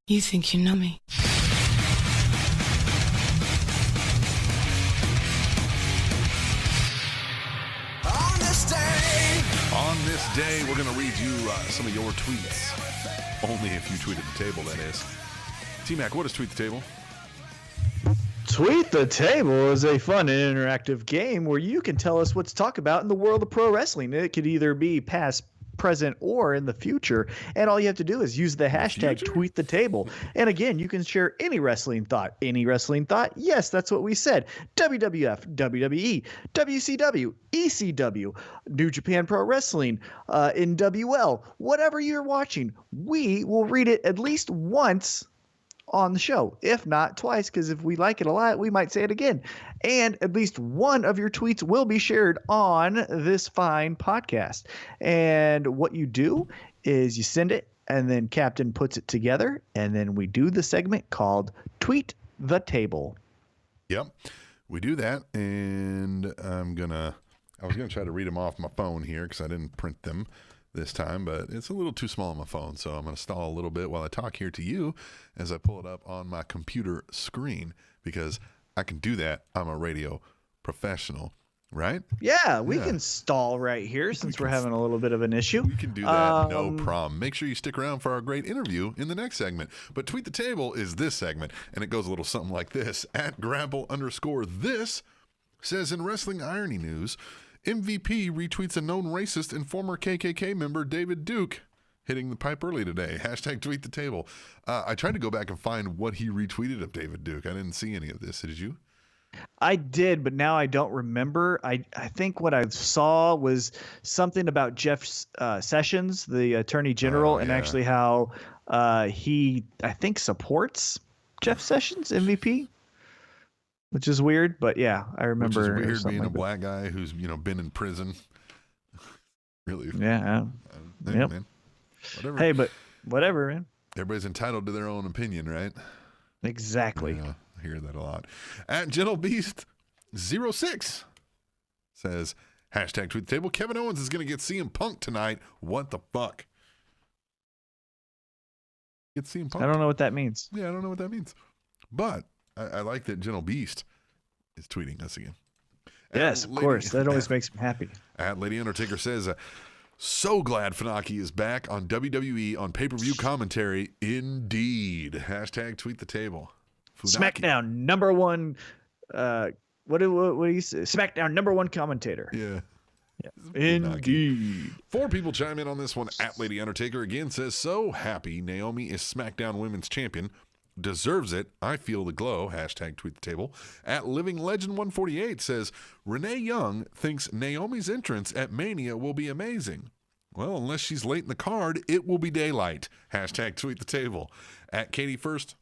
You think you know me? On this day, we're going to read you some of your tweets. Only if you tweeted the table, that is. T-Mac, what is Tweet the Table? Tweet the Table is a fun and interactive game where you can tell us what to talk about in the world of pro wrestling. It could either be past, present, or in the future. And all you have to do is use the hashtag Tweet the Table. And again, you can share any wrestling thought. Any wrestling thought? Yes, that's what we said. WWF, WWE, WCW, ECW, New Japan Pro Wrestling, NWL, whatever you're watching, we will read it at least once on the show, if not twice, because if we like it a lot, we might say it again. And at least one of your tweets will be shared on this fine podcast. And what you do is you send it, and then Captain puts it together, and then we do the segment called Tweet the Table. Yep, we do that, and I was gonna try to read them off my phone here because I didn't print them this time, but it's a little too small on my phone, so I'm going to stall a little bit while I talk here to you as I pull it up on my computer screen, because I can do that. I'm a radio professional, right? Yeah, we can stall right here since we're having a little bit of an issue. We can do that, no problem. Make sure you stick around for our great interview in the next segment. But Tweet the Table is this segment, and it goes a little something like this. @Grapple_this says, in wrestling irony news, MVP retweets a known racist and former KKK member, David Duke, hitting the pipe early today. Hashtag Tweet the Table. I tried to go back and find what he retweeted of David Duke. I didn't see any of this. Did you? I did, but now I don't remember. I think what I saw was something about Jeff Sessions, the Attorney General, and actually how he, I think, supports Jeff Sessions, MVP. Which is weird, but yeah, I remember. Which is weird being a black guy who's been in prison. Really? Yeah. Yep. Man. Whatever. Hey, but whatever, man. Everybody's entitled to their own opinion, right? Exactly. Yeah, I hear that a lot. @GentleBeast06 says, hashtag Tweet the Table. Kevin Owens is going to get CM Punk tonight. What the fuck? Get CM Punk? I don't know what that means. Yeah, I don't know what that means. But I like that Gentle Beast is tweeting us again. Yes, of course. That always makes me happy. Lady Undertaker says, so glad Funaki is back on WWE on pay-per-view commentary. Indeed. Hashtag Tweet the Table. Funaki. SmackDown number one. What do you say? SmackDown number one commentator. Yeah. Indeed. 4 people chime in on this one. @Lady Undertaker again says, so happy Naomi is SmackDown Women's Champion. Deserves it. I feel the glow. Hashtag Tweet the Table. @LivingLegend148 says, Renee Young thinks Naomi's entrance at Mania will be amazing. Well, unless she's late in the card, it will be daylight. Hashtag Tweet the Table. @Katie First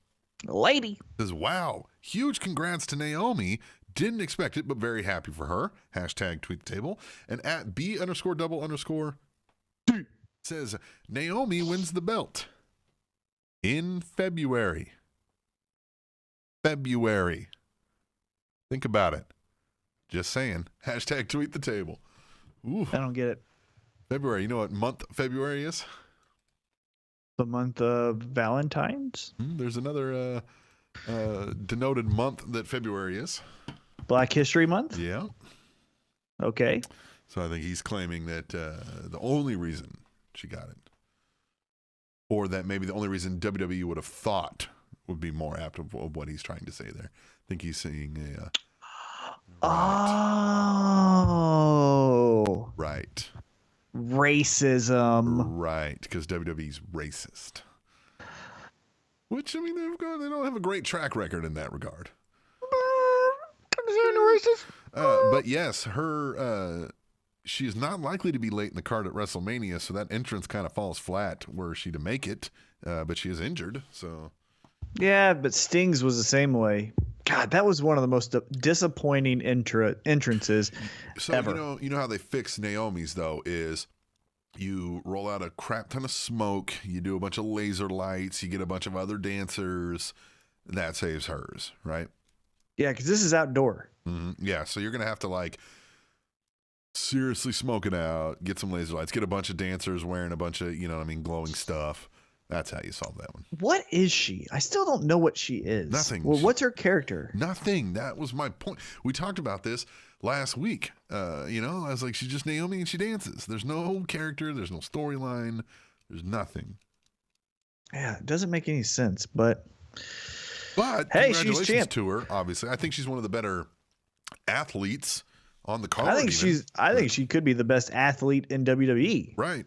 Lady says, wow, huge congrats to Naomi. Didn't expect it, but very happy for her. Hashtag Tweet the Table. And @B_double_ says, Naomi wins the belt in February. Think about it. Just saying. Hashtag Tweet the Table. Ooh. I don't get it. February. You know what month February is? The month of Valentine's? There's another denoted month that February is. Black History Month? Yeah. Okay. So I think he's claiming that the only reason she got it, or that maybe the only reason WWE would have thought would be more apt of what he's trying to say there. I think he's saying right. Racism. Right, because WWE's racist. Which, I mean, they don't have a great track record in that regard. Racist. But yes, she's not likely to be late in the card at WrestleMania, so that entrance kind of falls flat were she to make it. But she is injured, so. Yeah, but Sting's was the same way. God, that was one of the most disappointing entrances ever. You know how they fix Naomi's, though, is you roll out a crap ton of smoke, you do a bunch of laser lights, you get a bunch of other dancers. That saves hers, right? Yeah, because this is outdoor. Mm-hmm. Yeah, so you're going to have to, seriously smoke it out, get some laser lights, get a bunch of dancers wearing a bunch of, glowing stuff. That's how you solve that one. What is she? I still don't know what she is. Nothing. Well, what's her character? Nothing. That was my point. We talked about this last week. I was like, she's just Naomi and she dances. There's no character. There's no storyline. There's nothing. Yeah, it doesn't make any sense. But hey, she's congratulations champ. to her. Obviously, I think she's one of the better athletes on the card. I think she could be the best athlete in WWE. Right.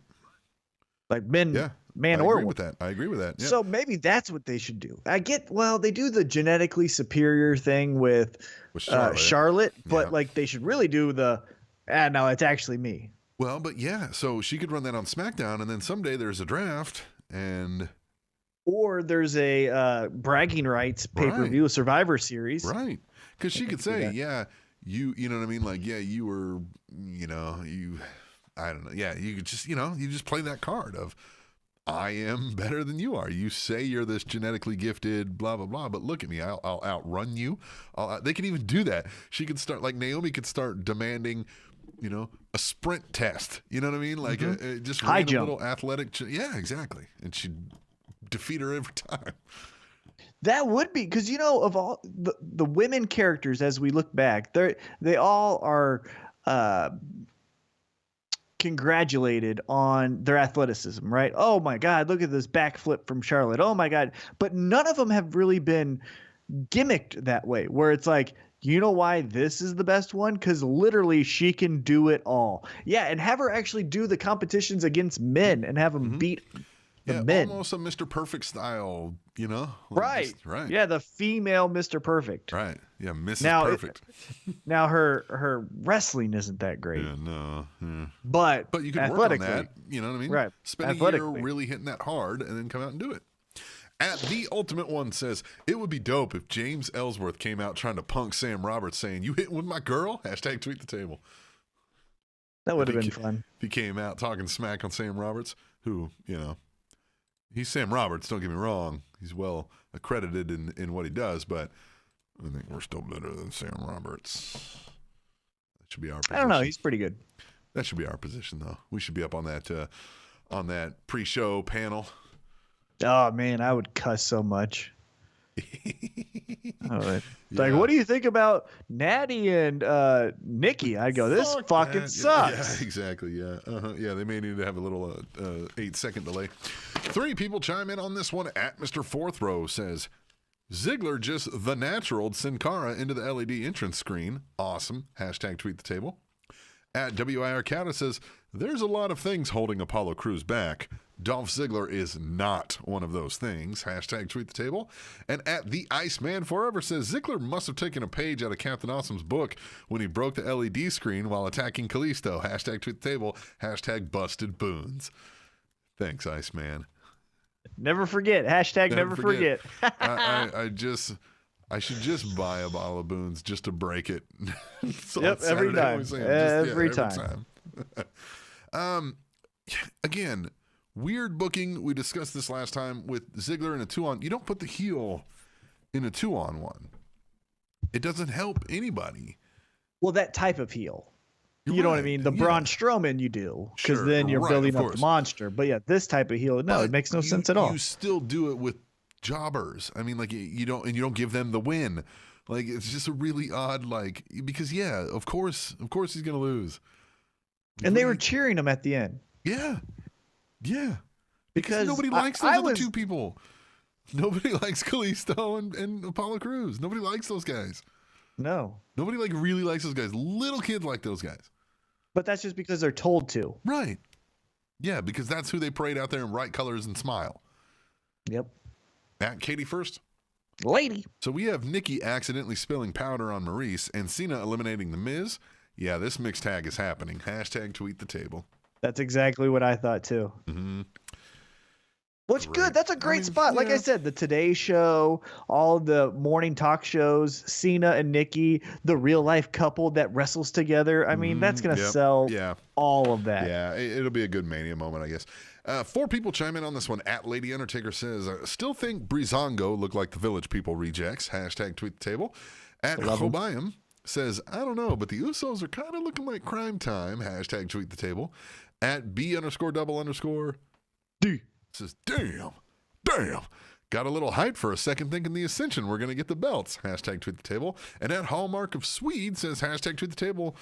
Like man I or agree woman. with that. I agree with that. Yeah. So maybe that's what they should do. They do the genetically superior thing with Charlotte, but like they should really do no, it's actually me. Well, but yeah, so she could run that on SmackDown, and then someday there's a draft, or there's a bragging rights pay-per-view Survivor Series. Right. Because she could say, you know what I mean? Like, yeah, you were, I don't know. Yeah, you could just, you just play that card of, I am better than you are. You say you're this genetically gifted, blah, blah, blah, but look at me. I'll outrun you. They can even do that. She could start, like Naomi could start demanding, a sprint test. You know what I mean? Like just high random jump. little athletic. Yeah, exactly. And she'd defeat her every time. That would be because of all the women characters as we look back, they all are congratulated on their athleticism, right? Oh my God, look at this backflip from Charlotte. Oh my God. But none of them have really been gimmicked that way, where it's like, you know why this is the best one? Because literally she can do it all. Yeah, and have her actually do the competitions against men and have them beat the men. Almost a Mr. Perfect style, Right. Right. Yeah, the female Mr. Perfect. Right. Yeah, Mrs. Perfect. Now her wrestling isn't that great. Yeah, no. Yeah. But you can work on that. You know what I mean? Right. Spend a year really hitting that hard and then come out and do it. At The Ultimate One says, it would be dope if James Ellsworth came out trying to punk Sam Roberts saying, you hitting with my girl? # tweet the table. That would have been fun. If he came out talking smack on Sam Roberts, who, he's Sam Roberts, don't get me wrong. He's well accredited in what he does, but I think we're still better than Sam Roberts. That should be our position. I don't know. He's pretty good. That should be our position, though. We should be up on that pre-show panel. Oh, man, I would cuss so much. Like, what do you think about Natty and Nikki? I'd go, this fucking sucks. Yeah, exactly. Yeah. Yeah, they may need to have a little 8-second delay. 3 people chime in on this one. At Mr. Fourth Row says, Ziggler just the naturaled Sin Cara into the LED entrance screen. Awesome. # tweet the table. At WIR Cata says, there's a lot of things holding Apollo Crews back. Dolph Ziggler is not one of those things. # tweet the table. And at The Iceman Forever says, Ziggler must have taken a page out of Captain Awesome's book when he broke the LED screen while attacking Kalisto. # tweet the table. # busted boons. Thanks, Iceman. Never forget. # never forget. I should just buy a bottle of Boons just to break it. Every time. Every time. Again, weird booking. We discussed this last time with Ziggler in a 2-on. You don't put the heel in a 2-on-1. It doesn't help anybody. Well, that type of heel. You know what I mean? The Braun Strowman you do, because then you're building up the monster. But yeah, this type of heel, it makes no sense at all. You still do it with jobbers. I mean, like you don't give them the win. Like it's just a really odd, because of course he's gonna lose. And they were cheering him at the end. Yeah. Because nobody likes those other 2 people. Nobody likes Kalisto and Apollo Crews. Nobody likes those guys. No. Nobody really likes those guys. Little kids like those guys. But that's just because they're told to. Right. Yeah, because that's who they parade out there in bright colors and smile. Yep. At Katie first. Lady. So we have Nikki accidentally spilling powder on Maurice and Cena eliminating The Miz. Yeah, this mixed tag is happening. # tweet the table. That's exactly what I thought too. Mm-hmm. Which good. That's a great spot. Like I said, the Today Show, all the morning talk shows, Cena and Nikki, the real life couple that wrestles together. I mean, that's going to sell all of that. Yeah, it'll be a good Mania moment, I guess. 4 people chime in on this one. At Lady Undertaker says, still think Breezango look like the Village People rejects. # tweet the table. At Chobayam says, I don't know, but the Usos are kind of looking like Crime Time. # tweet the table. At B_double_D says, damn. damn. Got a little hype for a second thinking the Ascension were going to get the belts. Hashtag tweet the table. And at Hallmark of Swede says hashtag tweet the table.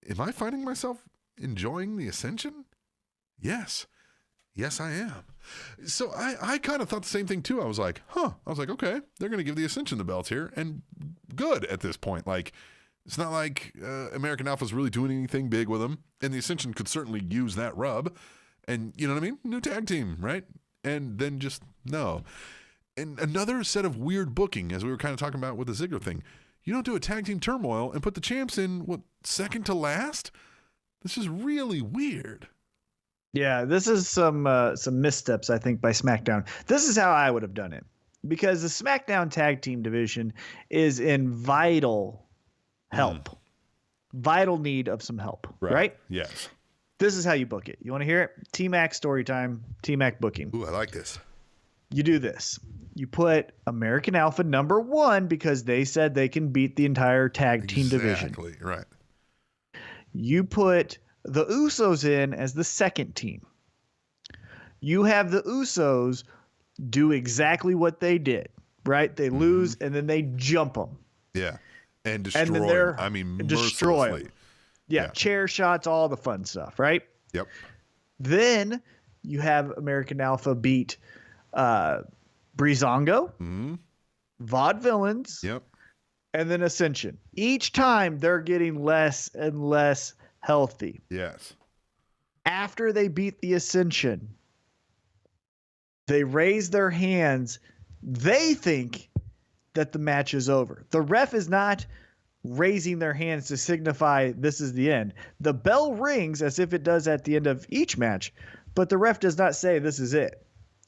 Am I finding myself enjoying the Ascension? Yes. Yes, I am. So I kind of thought the same thing too. I was like, okay, they're going to give the Ascension the belts here. And good at this point. Like, it's not like American Alpha's really doing anything big with them. And the Ascension could certainly use that rub. And you know what I mean? New tag team, right? And then just no. And another set of weird booking, as we were kind of talking about with the Ziggler thing. You don't do a tag team turmoil and put the champs in, second to last? This is really weird. Yeah, this is some missteps, I think, by SmackDown. This is how I would have done it. Because the SmackDown tag team division is in vital help. Vital need of some help, right? Yes. This is how you book it. You want to hear it? T-Mac story time, T-Mac booking. Ooh, I like this. You do this. You put American Alpha number 1 because they said they can beat the entire tag team division. Exactly, right. You put the Usos in as the second team. You have the Usos do exactly what they did, right? They lose and then they jump them. Yeah. And destroy them. I mean, destroy mercilessly. them. Yeah, chair shots, all the fun stuff, right? Yep. Then you have American Alpha beat Breezango, Vaudevillains, yep, and then Ascension. Each time they're getting less and less healthy. Yes. After they beat the Ascension, they raise their hands. They think that the match is over. The ref is not raising their hands to signify this is the end. The bell rings as if it does at the end of each match, but the ref does not say this is it.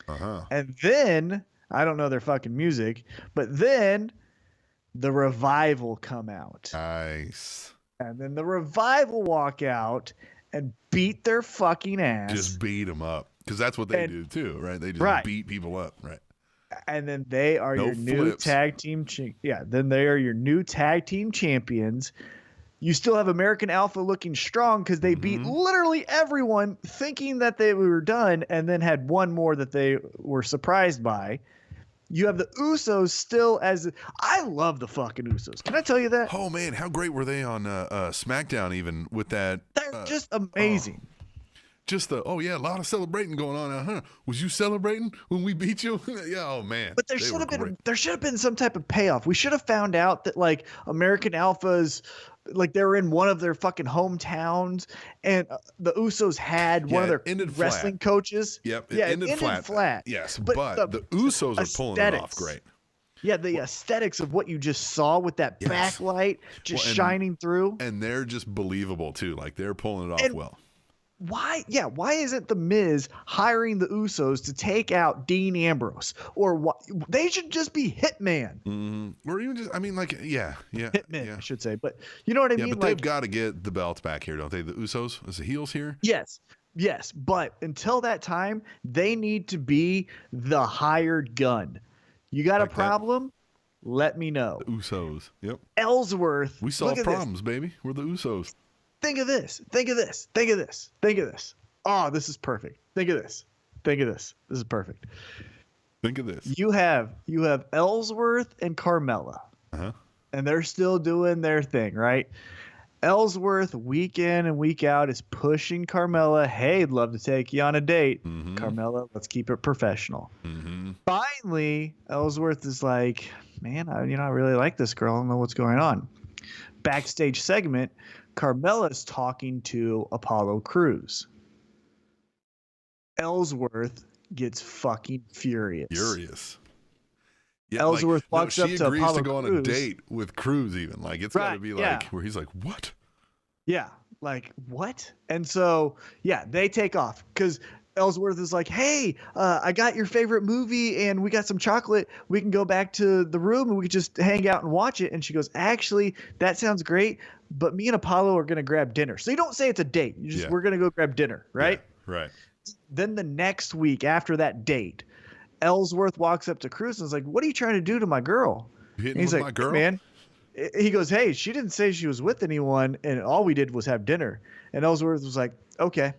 And then, I don't know their fucking music, but then the Revival come out. Nice. And then the Revival walk out and beat their fucking ass. Just beat them up. Because that's what they do too, right? They just beat people up, right? And then they are your new tag team. Then they are your new tag team champions. You still have American Alpha looking strong because they beat literally everyone thinking that they were done and then had one more that they were surprised by. You have the Usos still as – I love the fucking Usos. Can I tell you that? Oh, man. How great were they on SmackDown even with that? They're just amazing. Just a lot of celebrating going on. Was you celebrating when we beat you? Yeah, oh man. But there should have been some type of payoff. We should have found out that like American Alphas, like they were in one of their fucking hometowns, and the Usos had one of their wrestling coaches. Yep. It ended flat. Yes, but the Usos are pulling it off great. Yeah, the aesthetics of what you just saw with that backlight just shining through, and they're just believable too. Like they're pulling it off well. Why isn't the Miz hiring the Usos to take out Dean Ambrose? Or they should just be Hitman. Or even just, Hitman, I should say. But you know what I mean? But they've got to get the belts back here, don't they? The Usos as the heels here? Yes. But until that time, they need to be the hired gun. You got a problem? Let me know. The Usos. Yep. Ellsworth. We solve problems, baby. We're the Usos. Think of this. Oh, this is perfect. Think of this. This is perfect. Think of this. You have Ellsworth and Carmella. And they're still doing their thing, right? Ellsworth, week in and week out, is pushing Carmella. Hey, I'd love to take you on a date. Carmella, let's keep it professional. Finally, Ellsworth is like, man, I really like this girl. I don't know what's going on. Backstage segment, Carmella's talking to Apollo Crews. Ellsworth gets fucking furious. Yeah, Ellsworth walks up to Apollo Crews. She agrees to go on a Crews. date with Crews even. Like, it's got to be like, where he's like, what? Yeah, like, what? And so, they take off because Ellsworth is like, hey, I got your favorite movie and we got some chocolate. We can go back to the room and we can just hang out and watch it. And she goes, actually, that sounds great, but me and Apollo are going to grab dinner. So you don't say it's a date. You just, we're going to go grab dinner, right? Yeah, right. Then the next week after that date, Ellsworth walks up to Cruz and is like, what are you trying to do to my girl? He's like, my girl? Hey, man. He goes, hey, she didn't say she was with anyone and all we did was have dinner. And Ellsworth was like, okay,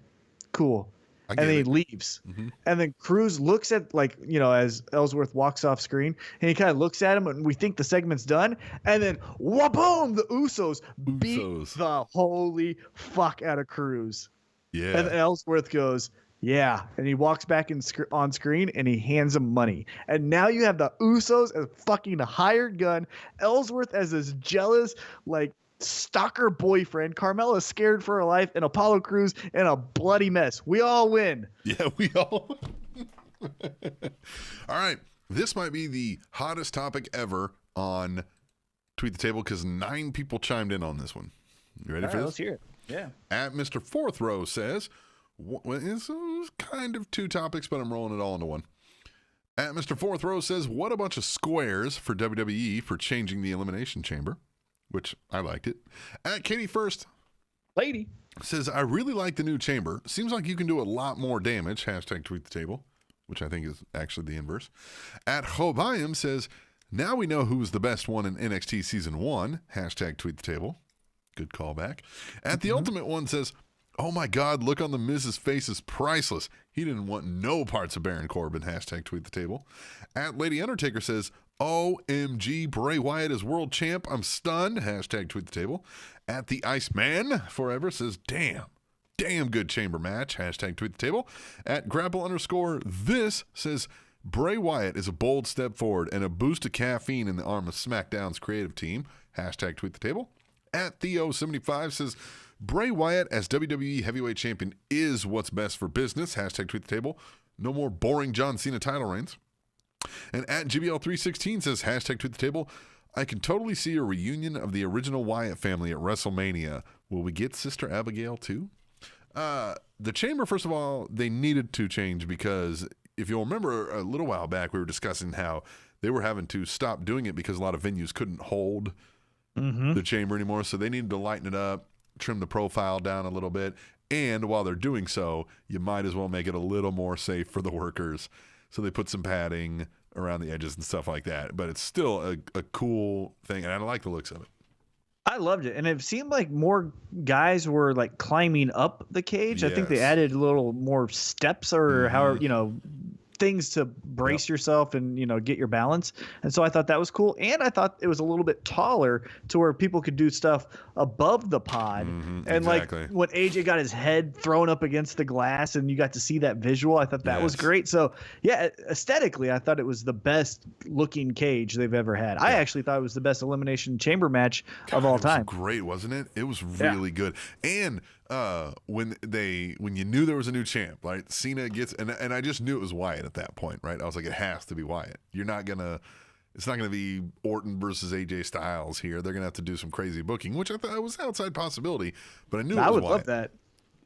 cool. and then he leaves. Mm-hmm. And then Cruz looks at, like, you know, as Ellsworth walks off screen, and he kind of looks at him, and we think the segment's done. And then, wha-boom, the Usos beat the holy fuck out of Cruz. Yeah. And Ellsworth goes, yeah. And he walks back on screen, and he hands him money. And now you have the Usos as fucking a hired gun, Ellsworth as this jealous, like, stalker boyfriend, Carmella's scared for her life, and Apollo Crews in a bloody mess. We all win. Yeah, we all. All right. This might be the hottest topic ever on Tweet the Table because 9 people chimed in on this one. You ready for this? Let's hear it. Yeah. At Mr. Fourth Row says, it's kind of 2 topics, but I'm rolling it all into one. At Mr. Fourth Row says, what a bunch of squares for WWE for changing the Elimination Chamber, which I liked it. At Katie First Lady says, I really like the new chamber. Seems like you can do a lot more damage. Hashtag Tweet the Table, which I think is actually the inverse. At Hobayim says, now we know who's the best one in NXT Season 1. Hashtag Tweet the Table. Good callback. At the Ultimate One says, oh my God, look on the Miz's face is priceless. He didn't want no parts of Baron Corbin. Hashtag Tweet the Table. At Lady Undertaker says, OMG, Bray Wyatt is world champ. I'm stunned. Hashtag Tweet the Table. At the Iceman Forever says, damn good chamber match. Hashtag Tweet the Table. At Grapple_this says, Bray Wyatt is a bold step forward and a boost of caffeine in the arm of SmackDown's creative team. Hashtag Tweet the Table. At Theo75 says, Bray Wyatt as WWE Heavyweight Champion is what's best for business. Hashtag Tweet the Table. No more boring John Cena title reigns. And at GBL316 says, hashtag Tweet the Table, I can totally see a reunion of the original Wyatt family at WrestleMania. Will we get Sister Abigail too? The chamber, first of all, they needed to change because if you'll remember a little while back, we were discussing how they were having to stop doing it because a lot of venues couldn't hold the chamber anymore. So they needed to lighten it up, trim the profile down a little bit. And while they're doing so, you might as well make it a little more safe for the workers. So they put some padding around the edges and stuff like that. But it's still a cool thing, and I like the looks of it. I loved it. And it seemed like more guys were, like, climbing up the cage. Yes. I think they added a little more steps or however, you know, things to brace yourself and, you know, get your balance. And so I thought that was cool. And I thought it was a little bit taller to where people could do stuff above the pod. And exactly. like when AJ got his head thrown up against the glass and you got to see that visual, I thought that was great. So yeah, aesthetically, I thought it was the best looking cage they've ever had. I actually thought it was the best Elimination Chamber match of all time. It was great, wasn't it? It was really good. And when you knew there was a new champ, right? Cena gets, and I just knew it was Wyatt at that point, right? I was like, it has to be Wyatt. It's not gonna be Orton versus AJ Styles here. They're gonna have to do some crazy booking, which I thought was an outside possibility, but I knew it was Wyatt. I would love that.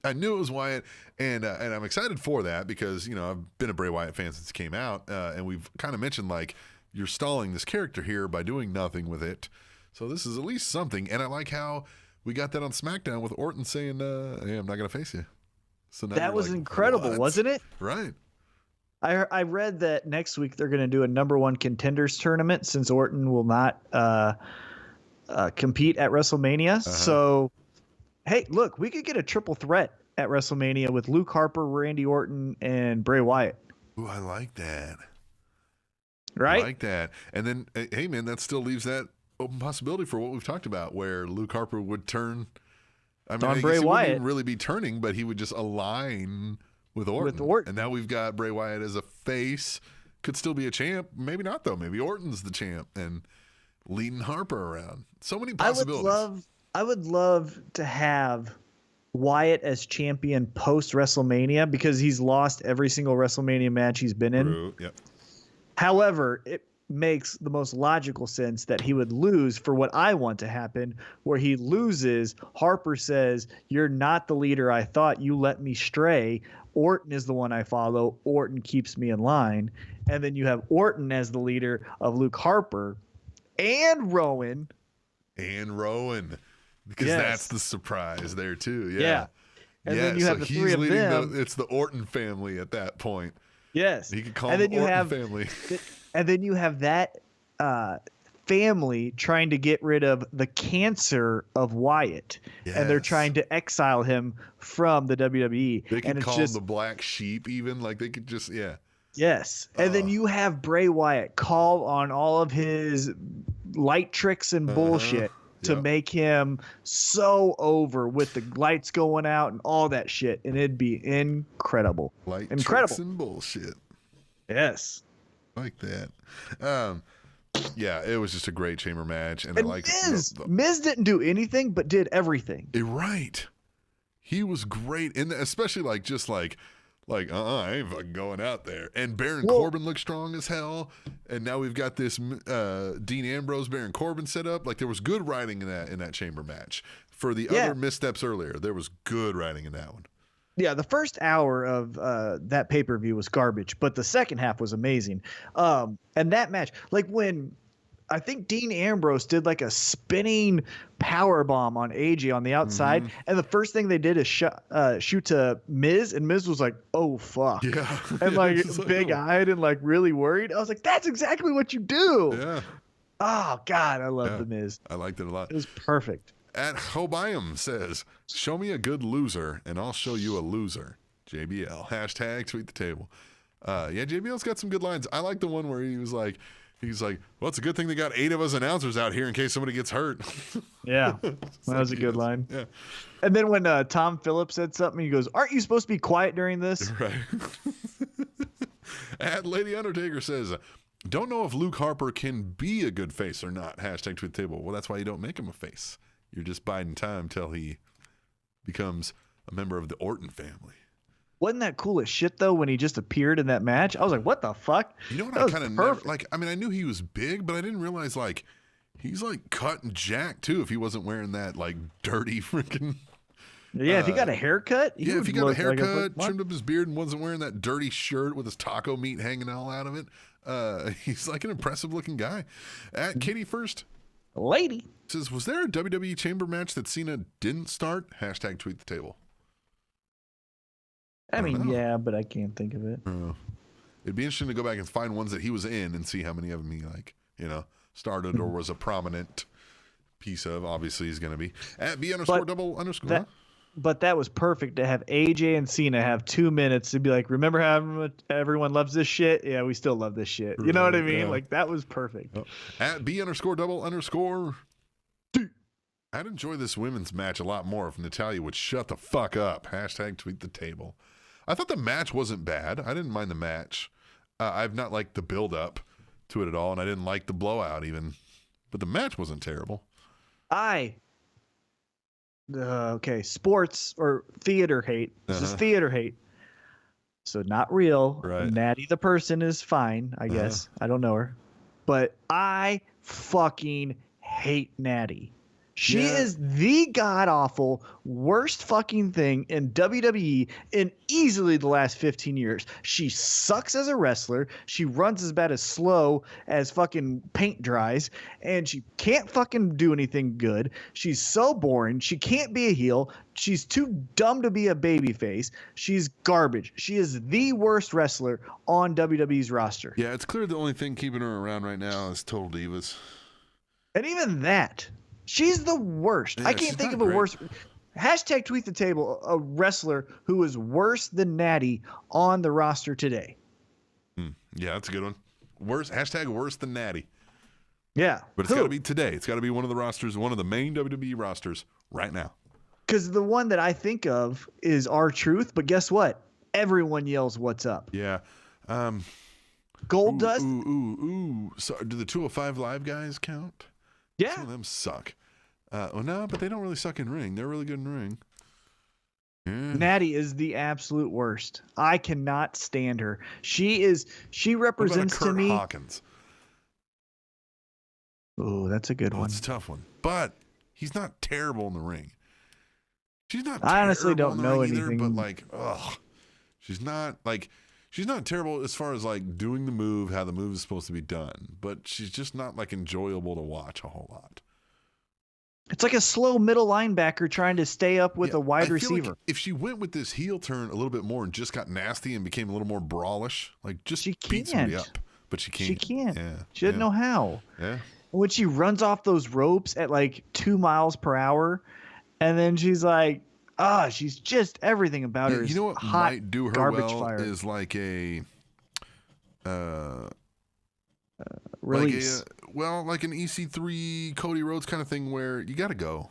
I knew it was Wyatt, and I'm excited for that because, you know, I've been a Bray Wyatt fan since it came out, and we've kind of mentioned, like, you're stalling this character here by doing nothing with it. So this is at least something, and I like how we got that on SmackDown with Orton saying, hey, I'm not going to face you. So now that was like, incredible, what? Wasn't it? Right. I read that next week they're going to do a #1 contenders tournament since Orton will not compete at WrestleMania. So, hey, look, we could get a triple threat at WrestleMania with Luke Harper, Randy Orton, and Bray Wyatt. Ooh, I like that. Right? I like that. And then, hey, man, that still leaves that open possibility for what we've talked about, where Luke Harper would turn. I mean, on I Bray guess he Wyatt. wouldn't really be turning, but he would just align with Orton. And now we've got Bray Wyatt as a face. Could still be a champ. Maybe not, though. Maybe Orton's the champ and leading Harper around. So many possibilities. I would love to have Wyatt as champion post WrestleMania because he's lost every single WrestleMania match he's been in. True. Yep. However, it makes the most logical sense that he would lose for what I want to happen, where he loses. Harper says, "You're not the leader I thought. You let me stray. Orton is the one I follow. Orton keeps me in line." And then you have Orton as the leader of Luke Harper and Rowan. Because that's the surprise there too. Yeah. And then you have the three of them. It's the Orton family at that point. Yes. He could call them Orton family. And then you have that family trying to get rid of the cancer of Wyatt, and they're trying to exile him from the WWE. They could and call him the Black Sheep, even. Like, they could just, Yes. And then you have Bray Wyatt call on all of his light tricks and bullshit to make him so over with the lights going out and all that shit. And it'd be incredible. Tricks and bullshit. Yes. Like that. Yeah, it was just a great chamber match. And Miz didn't do anything, but did everything. Right. He was great. And especially I ain't fucking going out there. And Baron Corbin looked strong as hell. And now we've got this Dean Ambrose, Baron Corbin set up. Like, there was good writing in that chamber match. For the other missteps earlier, there was good writing in that one. Yeah, the first hour of that pay-per-view was garbage, but the second half was amazing. And that match, like when I think Dean Ambrose did like a spinning power bomb on AJ on the outside, and the first thing they did is shoot to Miz, and Miz was like, "Oh fuck," and like big-eyed and like really worried. I was like, "That's exactly what you do." Yeah. Oh God, I love the Miz. I liked it a lot. It was perfect. At Hobiam says, "Show me a good loser, and I'll show you a loser." JBL. Hashtag tweet the table. Yeah, JBL's got some good lines. I like the one where he's like, well, it's a good thing they got 8 of us announcers out here in case somebody gets hurt. Yeah, that was a good line. Yeah. And then when Tom Phillips said something, he goes, "Aren't you supposed to be quiet during this?" Right. At Lady Undertaker says, "Don't know if Luke Harper can be a good face or not." Hashtag tweet the table. Well, that's why you don't make him a face. You're just biding time till he becomes a member of the Orton family. Wasn't that cool as shit, though, when he just appeared in that match? I was like, what the fuck? You know what? I kind of never, I knew he was big, but I didn't realize, he's, cut and jacked, too, if he wasn't wearing that, dirty freaking... Yeah, if he got a haircut. If he got a haircut, trimmed up his beard, and wasn't wearing that dirty shirt with his taco meat hanging all out of it, he's, an impressive-looking guy. At Katie First... Lady says, was there a WWE chamber match that Cena didn't start? Hashtag tweet the table. I mean, yeah, but I can't think of it. It'd be interesting to go back and find ones that he was in and see how many of them he started or was a prominent piece of. Obviously, he's going to be at B_double_. But that was perfect to have AJ and Cena have 2 minutes to be like, remember how everyone loves this shit? Yeah, we still love this shit. You know what I mean? Yeah. That was perfect. At B_double_. I'd enjoy this women's match a lot more if Natalya would shut the fuck up. Hashtag tweet the table. I thought the match wasn't bad. I didn't mind the match. I've not liked the build-up to it at all, and I didn't like the blowout even. But the match wasn't terrible. Okay, sports or theater hate. This is theater hate. So not real. Right. Natty the person is fine, I guess. I don't know her. But I fucking hate Natty. She is the god-awful worst fucking thing in WWE in easily the last 15 years. She sucks as a wrestler. She runs as bad as slow as fucking paint dries. And she can't fucking do anything good. She's so boring. She can't be a heel. She's too dumb to be a babyface. She's garbage. She is the worst wrestler on WWE's roster. Yeah, it's clear the only thing keeping her around right now is Total Divas. And even that... She's the worst. Yeah, I can't think of a worse. Hashtag tweet the table, a wrestler who is worse than Natty on the roster today. Yeah, that's a good one. Hashtag worse than Natty. Yeah. But it's got to be today. It's got to be one of the rosters, one of the main WWE rosters right now. Because the one that I think of is R-Truth, but guess what? Everyone yells, "What's up?" Yeah. Goldust. So, do the 205 Live guys count? Yeah. Some of them suck. No, but they don't really suck in ring. They're really good in ring. Yeah. Natty is the absolute worst. I cannot stand her. She represents to me. Hawkins? Oh, that's a good one. It's a tough one. But he's not terrible in the ring. She's not I honestly don't know anything. Either, but she's not terrible as far as doing the move, how the move is supposed to be done, but she's just not enjoyable to watch a whole lot. It's like a slow middle linebacker trying to stay up with a wide receiver. Like if she went with this heel turn a little bit more and just got nasty and became a little more brawlish, just beat somebody up, but she can't. She can't. Yeah. She doesn't know how. Yeah. when she runs off those ropes at like 2 miles per hour, and then she's like, she's just everything about her. You know what hot might do her garbage well fire. is like a Release. like an EC3 Cody Rhodes kind of thing where you got to go.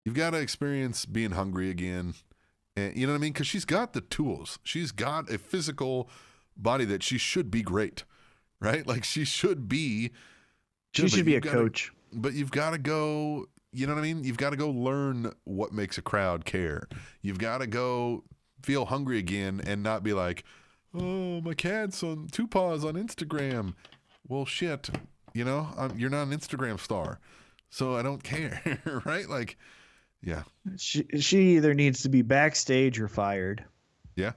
You've got to experience being hungry again. And you know what I mean? Because she's got the tools. She's got a physical body that she should be great, right? Like she should be. She should be a coach. But you've got to go, you know what I mean? You've got to go learn what makes a crowd care. You've got to go feel hungry again and not be like, oh, my cat's on 2 paws on Instagram. Well, shit, you know, you're not an Instagram star, so I don't care, right? Like, yeah. She either needs to be backstage or fired. Yeah.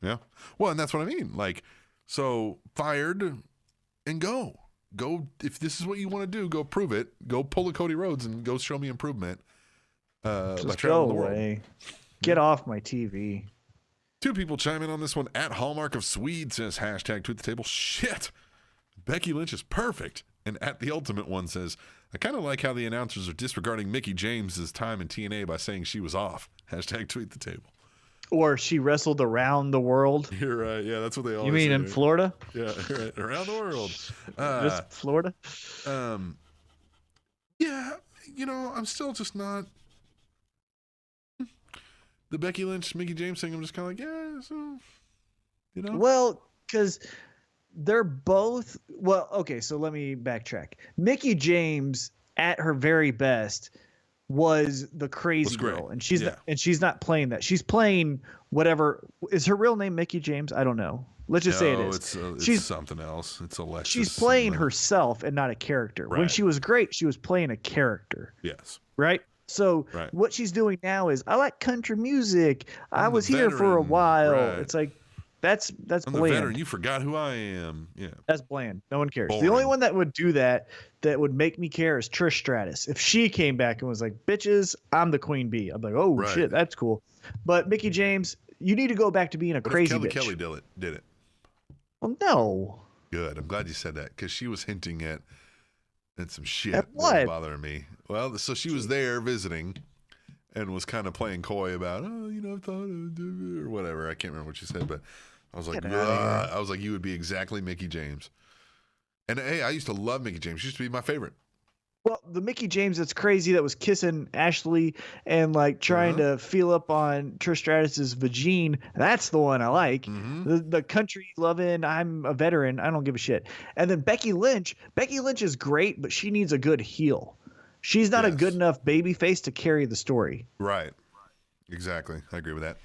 Yeah. Well, and that's what I mean. Like, so fired and go. Go, if this is what you want to do, go prove it. Go pull a Cody Rhodes and go show me improvement. Just go away. Get off my TV. 2 people chime in on this one. At Hallmark of Swede says, hashtag tweet the table. Shit. Becky Lynch is perfect. And at the Ultimate One says, I kind of like how the announcers are disregarding Mickie James' time in TNA by saying she was off. Hashtag tweet the table. Or she wrestled around the world. You're right. Yeah, that's what they always You mean say. in Florida? Yeah, right. Around the world. Just Florida? Yeah, you know, I'm still just not. The Becky Lynch, Mickie James thing, I'm just kind of like, yeah, so, you know? Well, because they're both. Well, okay, so let me backtrack. Mickie James, at her very best, was the crazy girl, and she's not playing that. She's playing whatever. Is her real name Mickie James? I don't know. Let's just say it is. She's something else. It's Alexis. She's playing herself and not a character. Right. When she was great, she was playing a character. Yes. Right? So what she's doing now is, I like country music. I was here for a while. Right. It's like, that's I'm bland. The veteran. You forgot who I am. Yeah. That's bland. No one cares. Boring. The only one that would do that would make me care is Trish Stratus. If she came back and was like, bitches, I'm the queen bee, I'm like, oh shit, that's cool. But Mickie James, you need to go back to being a crazy bitch. Kelly did it. Well, no. Good. I'm glad you said that, because she was hinting at some shit that was bothering me. Well, so she was there visiting and was kind of playing coy about, I thought, or whatever. I can't remember what she said, but I was like, you would be exactly Mickie James. And hey, I used to love Mickie James. She used to be my favorite. Well, the Mickie James that's crazy that was kissing Ashley and like trying to feel up on Trish Stratus's vagine, that's the one I like. The country loving, I'm a veteran, I don't give a shit. And then Becky Lynch is great, but she needs a good heel. She's not a good enough baby face to carry the story. Right. Exactly. I agree with that.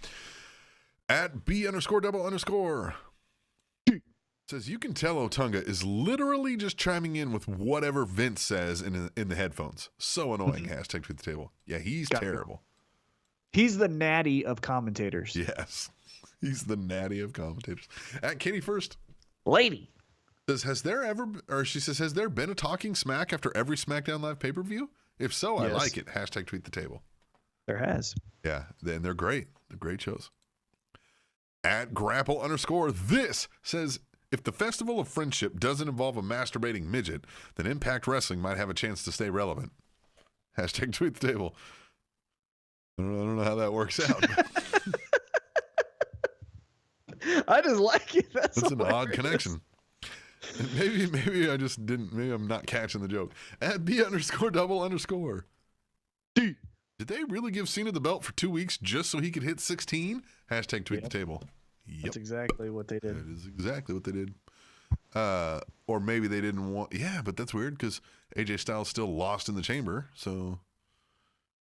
At B_double_ says, you can tell Otunga is literally just chiming in with whatever Vince says in the headphones. So annoying. Hashtag tweet the table. Yeah, he's terrible. He's the natty of commentators. Yes. He's the natty of commentators. At Katie First. Lady. Says, has there been a talking smack after every SmackDown Live pay-per-view? If so, I like it. Hashtag tweet the table. There has. Yeah, and they're great. They're great shows. At Grapple_ this says, if the Festival of Friendship doesn't involve a masturbating midget, then Impact Wrestling might have a chance to stay relevant. Hashtag tweet the table. I don't know how that works out. I just like it. That's an odd connection. Maybe I just didn't. Maybe I'm not catching the joke. At B_double_ D. Did they really give Cena the belt for 2 weeks just so he could hit 16? Hashtag tweet the table. Yep. That's exactly what they did. That is exactly what they did. Or maybe they didn't want. Yeah, but that's weird because AJ Styles still lost in the chamber. So,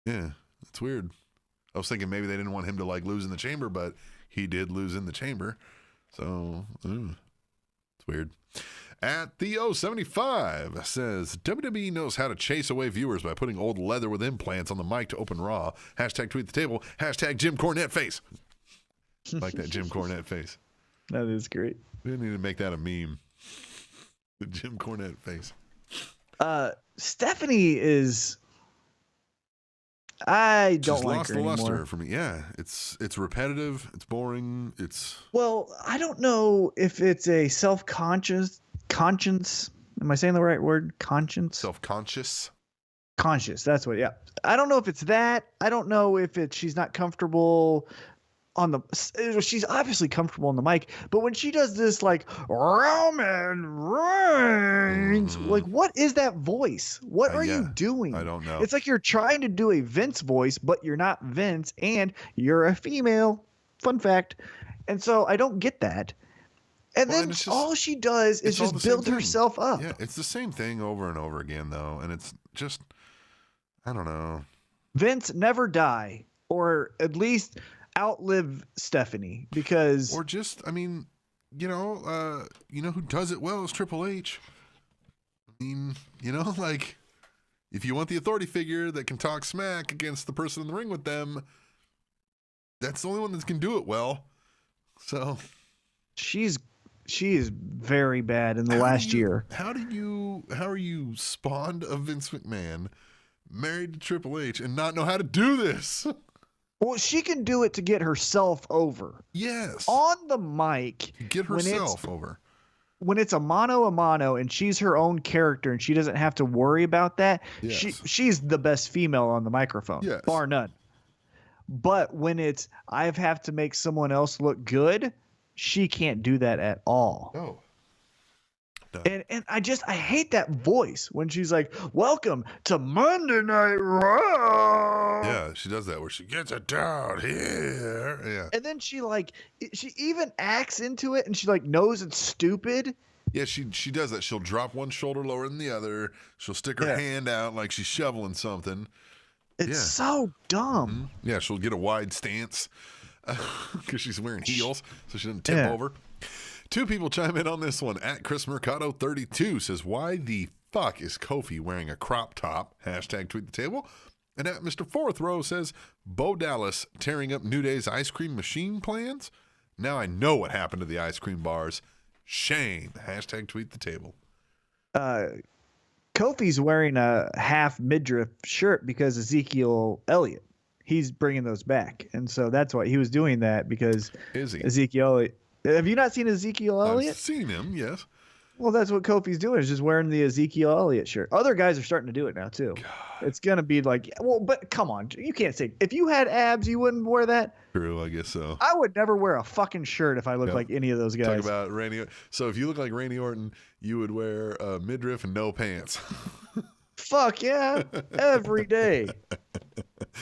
yeah, that's weird. I was thinking maybe they didn't want him to like lose in the chamber, but he did lose in the chamber. So, it's weird. At Theo75 says, WWE knows how to chase away viewers by putting old leather with implants on the mic to open Raw. Hashtag tweet the table. Hashtag Jim Cornette face. Like that Jim Cornette face. That is great. We need to make that a meme. The Jim Cornette face. Stephanie is... I don't She's like lost her the anymore. luster for me. Yeah, it's repetitive. It's boring. It's I don't know if it's a conscience Am I saying the right word? Conscience? Self-conscious. Conscious. That's what. Yeah. I don't know if it's that. I don't know if it's she's not comfortable on the. She's obviously comfortable on the mic, but when she does this like Roman Reigns, like what is that voice? What are you doing? I don't know. It's like you're trying to do a Vince voice, but you're not Vince, and you're a female. Fun fact. And so I don't get that. And then all she does is just build herself up. Yeah, it's the same thing over and over again, though. And it's just, I don't know. Vince, never die, or at least outlive Stephanie, because... Or just, I mean, you know who does it well is Triple H. I mean, like, if you want the authority figure that can talk smack against the person in the ring with them, that's the only one that can do it well. So... She is very bad in the last year. How are you spawned of Vince McMahon, married to Triple H, and not know how to do this? Well, she can do it to get herself over. Yes. On the mic. Get herself over. When it's a mano and she's her own character and she doesn't have to worry about that, she's the best female on the microphone, bar none. But when it's I have to make someone else look good, she can't do that at all. No. And I hate that voice when she's like, "Welcome to Monday Night Raw." Yeah, she does that where she gets it down here. Yeah. And then she even acts into it and she like knows it's stupid. Yeah, she does that. She'll drop one shoulder lower than the other. She'll stick her hand out like she's shoveling something. It's so dumb. Mm-hmm. Yeah, she'll get a wide stance. Because she's wearing heels, so she doesn't tip over. Two people chime in on this one. At Chris Mercado 32 says, "Why the fuck is Kofi wearing a crop top?" Hashtag tweet the table. And at Mr. Fourth Row says, "Bo Dallas tearing up New Day's ice cream machine plans? Now I know what happened to the ice cream bars. Shame." Hashtag tweet the table. Kofi's wearing a half midriff shirt because Ezekiel Elliott. He's bringing those back. And so that's why he was doing that, because Ezekiel Elliott. Have you not seen Ezekiel Elliott? I've seen him, yes. Well, that's what Kofi's doing, is just wearing the Ezekiel Elliott shirt. Other guys are starting to do it now, too. God. It's going to be like, well, but come on. You can't say, if you had abs, you wouldn't wear that? True, I guess so. I would never wear a fucking shirt if I looked like any of those guys. Talk about Randy. So if you look like Randy Orton, you would wear a midriff and no pants. Fuck yeah, every day.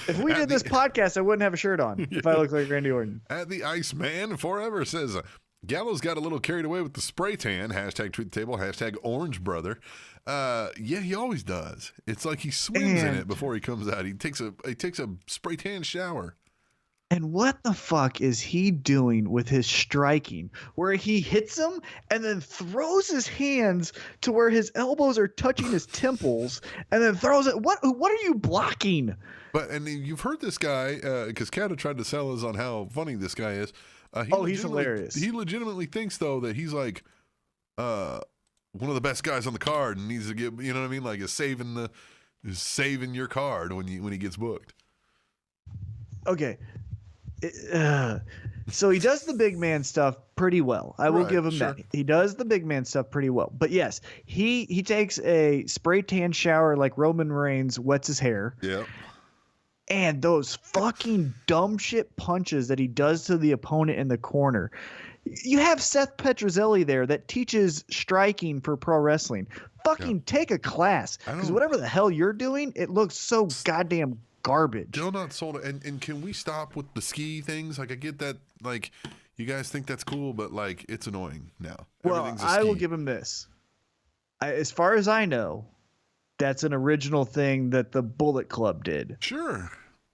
If we did this podcast, I wouldn't have a shirt on if I looked like Randy Orton. At the Iceman Forever says, Gallows got a little carried away with the spray tan. Hashtag tweet the table. Hashtag orange brother. Yeah, he always does. It's like he swims in it before he comes out. He takes a spray tan shower. And what the fuck is he doing with his striking, where he hits him and then throws his hands to where his elbows are touching his temples and then throws it? What are you blocking? And you've heard this guy, because Kata tried to sell us on how funny this guy is. He's hilarious. He legitimately thinks, though, that he's like one of the best guys on the card and needs to get, you know what I mean? Like is saving your card when he gets booked. Okay. So he does the big man stuff pretty well. I will give him that. He does the big man stuff pretty well. But yes, he takes a spray tan shower like Roman Reigns wets his hair. Yeah. And those fucking dumb shit punches that he does to the opponent in the corner. You have Seth Petrozelli there that teaches striking for pro wrestling. Fucking take a class. Because whatever the hell you're doing, it looks so goddamn garbage. Still not sold. And can we stop with the ski things? Like, I get that, like, you guys think that's cool, but, like, it's annoying now. Well, I will give him this. As far as I know, that's an original thing that the Bullet Club did. Sure.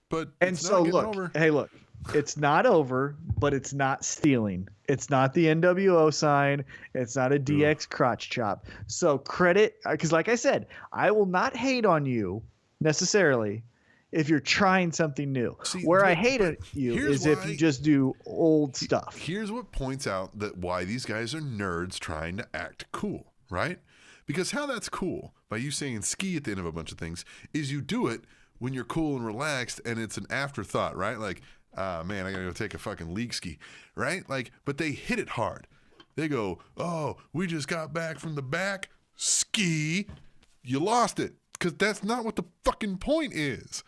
But look, it's not over, but it's not stealing. It's not the NWO sign. It's not a DX crotch chop. So credit, because like I said, I will not hate on you necessarily if you're trying something new. I hate you is if you just do old stuff. Here's what points out that why these guys are nerds trying to act cool, right? Because how that's cool, by you saying ski at the end of a bunch of things, is you do it when you're cool and relaxed and it's an afterthought, right? Like, man, I gotta go take a fucking league ski, right? Like, but they hit it hard. They go, oh, we just got back from the back. ski, you lost it. Because that's not what the fucking point is.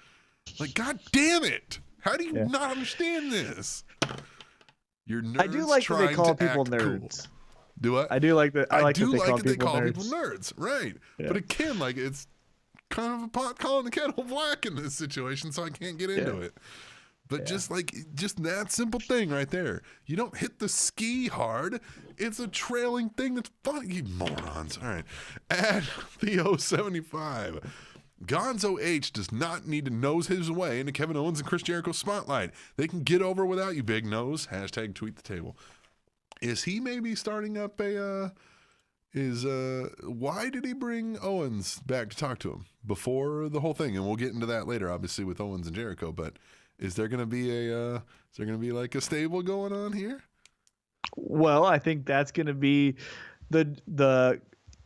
Like, God damn it. How do you not understand this? You're nerds. I do like that they call people nerds. Cool. Do what? I do like that. I like do that like that they call nerds. people nerds. Right. Yeah. But again, like, it's kind of a pot calling the kettle black in this situation, so I can't get into it. But just that simple thing right there. You don't hit the ski hard. It's a trailing thing that's funny. You morons. All right. At Theo75. Gonzo H does not need to nose his way into Kevin Owens and Chris Jericho's spotlight. They can get over without you, big nose. Hashtag tweet the table. Is he maybe starting up why did he bring Owens back to talk to him before the whole thing? And we'll get into that later, obviously, with Owens and Jericho, but is there going to be like a stable going on here? Well, I think that's going to be the